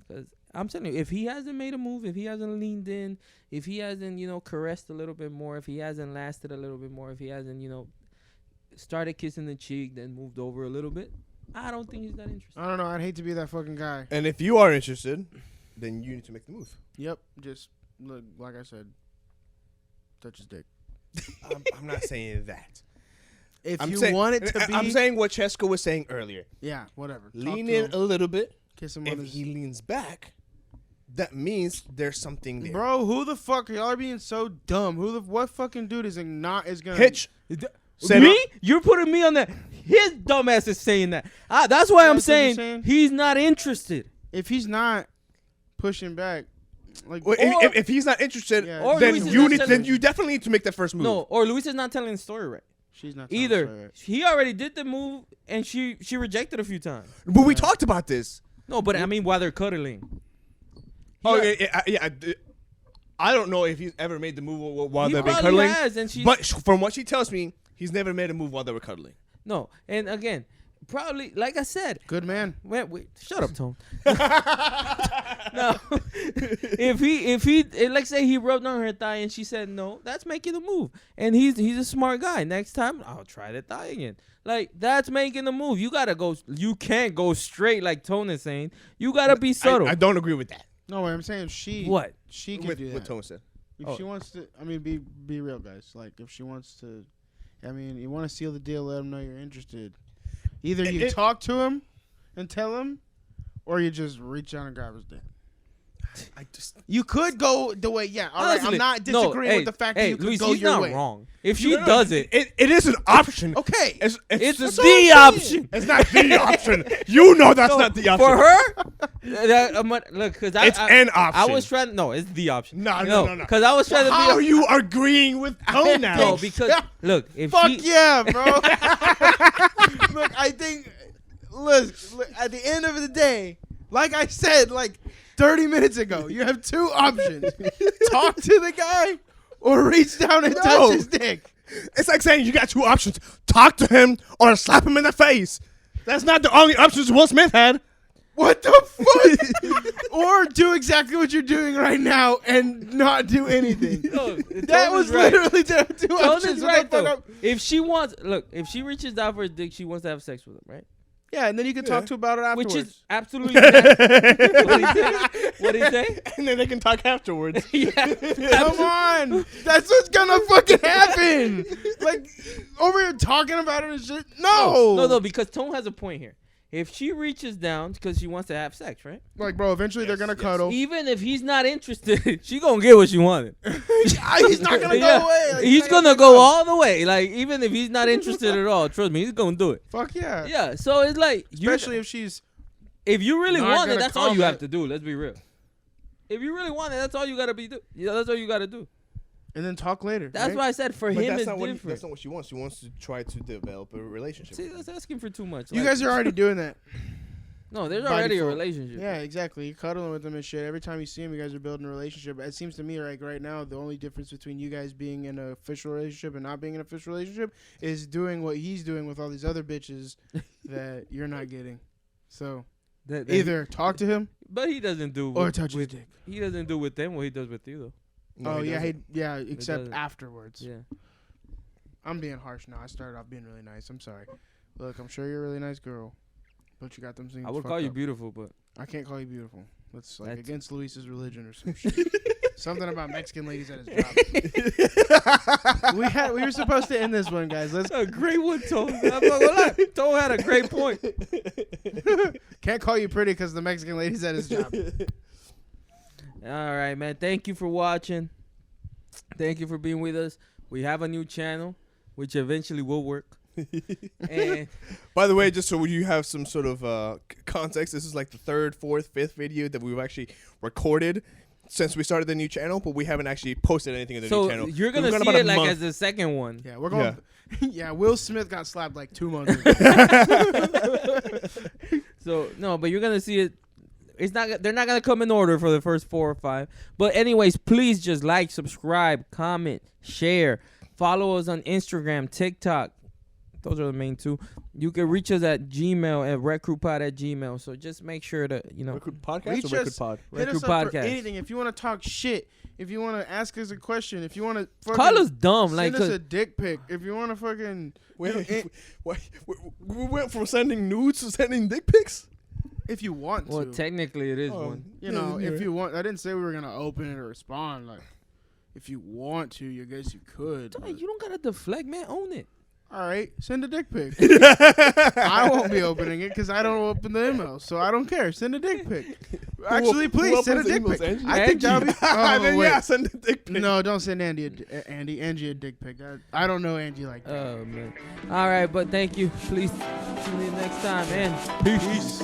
Because I'm telling you, if he hasn't made a move, if he hasn't leaned in, if he hasn't, caressed a little bit more, if he hasn't lasted a little bit more, if he hasn't, started kissing the cheek, then moved over a little bit, I don't think he's that interested. I don't know. I'd hate to be that fucking guy. And if you are interested, then you need to make the move. Yep. Just look, like I said, touch his dick. I'm not saying that. If I'm you saying, want it to be, I'm saying what Chesko was saying earlier. yeah, whatever. Lean in a little bit. Kiss him If on his. he leans back, that means there's something there. Bro, who the fuck y'all are being so dumb? What fucking dude is gonna Hitch. Me? You're putting me on that. His dumbass is saying that. That's why I'm That's what you're saying saying? he's not interested. If he's not pushing back, like Well, Or- if he's not interested, Yeah. Or then Luis is you not need. telling Then you. you definitely need to make that first move. No, or Luis is not telling the story right. she's not telling us Either right. he already did the move and she rejected a few times. But we talked about this. No, but I mean while they're cuddling. Oh He- yeah. I don't know if he's ever made the move while He they've been probably cuddling. has, and she's- But from what she tells me, he's never made a move while they were cuddling. No, and again, probably like I said. Good man. Wait, shut up, Tone. No, if he, like say he rubbed on her thigh and she said no, that's making the move. And he's a smart guy. Next time, I'll try the thigh again. Like that's making the move. You gotta go. You can't go straight like Tone is saying. You gotta be subtle. I don't agree with that. No, what I'm saying she. What? She can With do what that. Tone said. If she wants to, I mean, be real, guys. Like, if she wants to, I mean, you want to seal the deal, let him know you're interested. Either you talk to him and tell him, or you just reach out and grab his dick. I just You could go the way, yeah. All right, Honestly, I'm not disagreeing with the fact that you could Luis, go he's your not way. wrong. If she does it, it is an option. Okay. it's that's all the I'm option. saying. It's not the option. You know that's not the option. For her, look, because It's an option. I was trying. No, it's the option. No. Because I was trying to be. How are you agreeing with Tone now? No, because look, if Fuck she, yeah, bro. Look, I think, look, at the end of the day, like I said, like 30 minutes ago, you have two options. Talk to the guy or reach down and touch his dick. It's like saying you got two options: talk to him or slap him in the face. That's not the only options Will Smith had. What the fuck? Or do exactly what you're doing right now and not do anything. no, That was literally the two Tone options. is What the right fuck though. up- If she wants, look, if she reaches down for his dick, she wants to have sex with him, right? Yeah, and then you can talk to about it afterwards. Which is absolutely. What he say? What he say? And then they can talk afterwards. Yeah. Come on. That's what's gonna fucking happen. Like, over here talking about it and shit. No. No, because Tone has a point here. If she reaches down because she wants to have sex, right? Like, bro, eventually they're gonna cuddle. Even if he's not interested, she gonna get what she wanted. He's not gonna Yeah. go away. Like, He's not gonna go all the way. Like even if he's not interested at all, trust me, he's gonna do it. Fuck yeah. Yeah. So it's like, Especially if she's. if you really not want it, gonna that's all you have comment. to do. Let's be real. If you really want it, that's all you gotta be do. Yeah, that's all you gotta do. And then talk later. That's right? why I said for But him that's it's not, different. that's not what she wants. She wants to try to develop a relationship. See, that's asking for too much. You Like, guys are already doing that. no. There's by already a default. relationship. Yeah, exactly. You're cuddling with them and shit. Every time you see him, you guys are building a relationship. It seems to me, like right now, the only difference between you guys being in an official relationship and not being in an official relationship is doing what he's doing with all these other bitches that you're not getting. So That- either talk to him but he doesn't do or with, touch his with dick. he doesn't do with them what he does with you though. No, Oh he yeah, doesn't. yeah. Except doesn't. afterwards. Yeah. I'm being harsh now. I started off being really nice. I'm sorry. Look, I'm sure you're a really nice girl, but you got them things. I would fucked call you up. beautiful, but I can't call you beautiful. That's like That's- against Luis's religion or some shit. Something about Mexican ladies at his job. We were supposed to end this one, guys. Let's a great one, Tone. I'm not gonna lie. Tone had a great point. can't call you pretty because the Mexican ladies at his job. All right, man. Thank you for watching. Thank you for being with us. We have a new channel, which eventually will work. And By the way, just so you have some sort of context, this is like the third, fourth, fifth video that we've actually recorded since we started the new channel, but we haven't actually posted anything in the new so channel. you're gonna We've got see about a it like month. as the second one. Yeah, we're going. Yeah. Will Smith got slapped like 2 months ago. So no, but you're gonna see it They're not gonna come in order for the first 4 or 5. But anyways, please just like, subscribe, comment, share, follow us on Instagram, TikTok. Those are the main 2. You can reach us at Gmail at redcrewpod@gmail. So just make sure to Record podcast Reach or record us- pod? Hit Record us up for Podcast. anything. If you want to talk shit, if you want to ask us a question, if you want to Call us dumb, like send us 'cause a dick pic. If you want to fucking Wait, we went from sending nudes to sending dick pics. if you want well, to, technically it is Oh. one. you know, if you want. I didn't say we were gonna open it or respond. Like, if you want to, I guess you could. Hey, you don't gotta deflect, man. Own it. All right, send a dick pic. I won't be opening it because I don't open the email, so I don't care. Send a dick pic. Actually, Who please send a opens the dick emails, pic. Angie? I think that'll be. And then Oh, wait. yeah, send a dick pic. No, don't send Angie a dick pic. I don't know Angie like that. Oh man. All right, but thank you. Please tune in next time, man. Peace.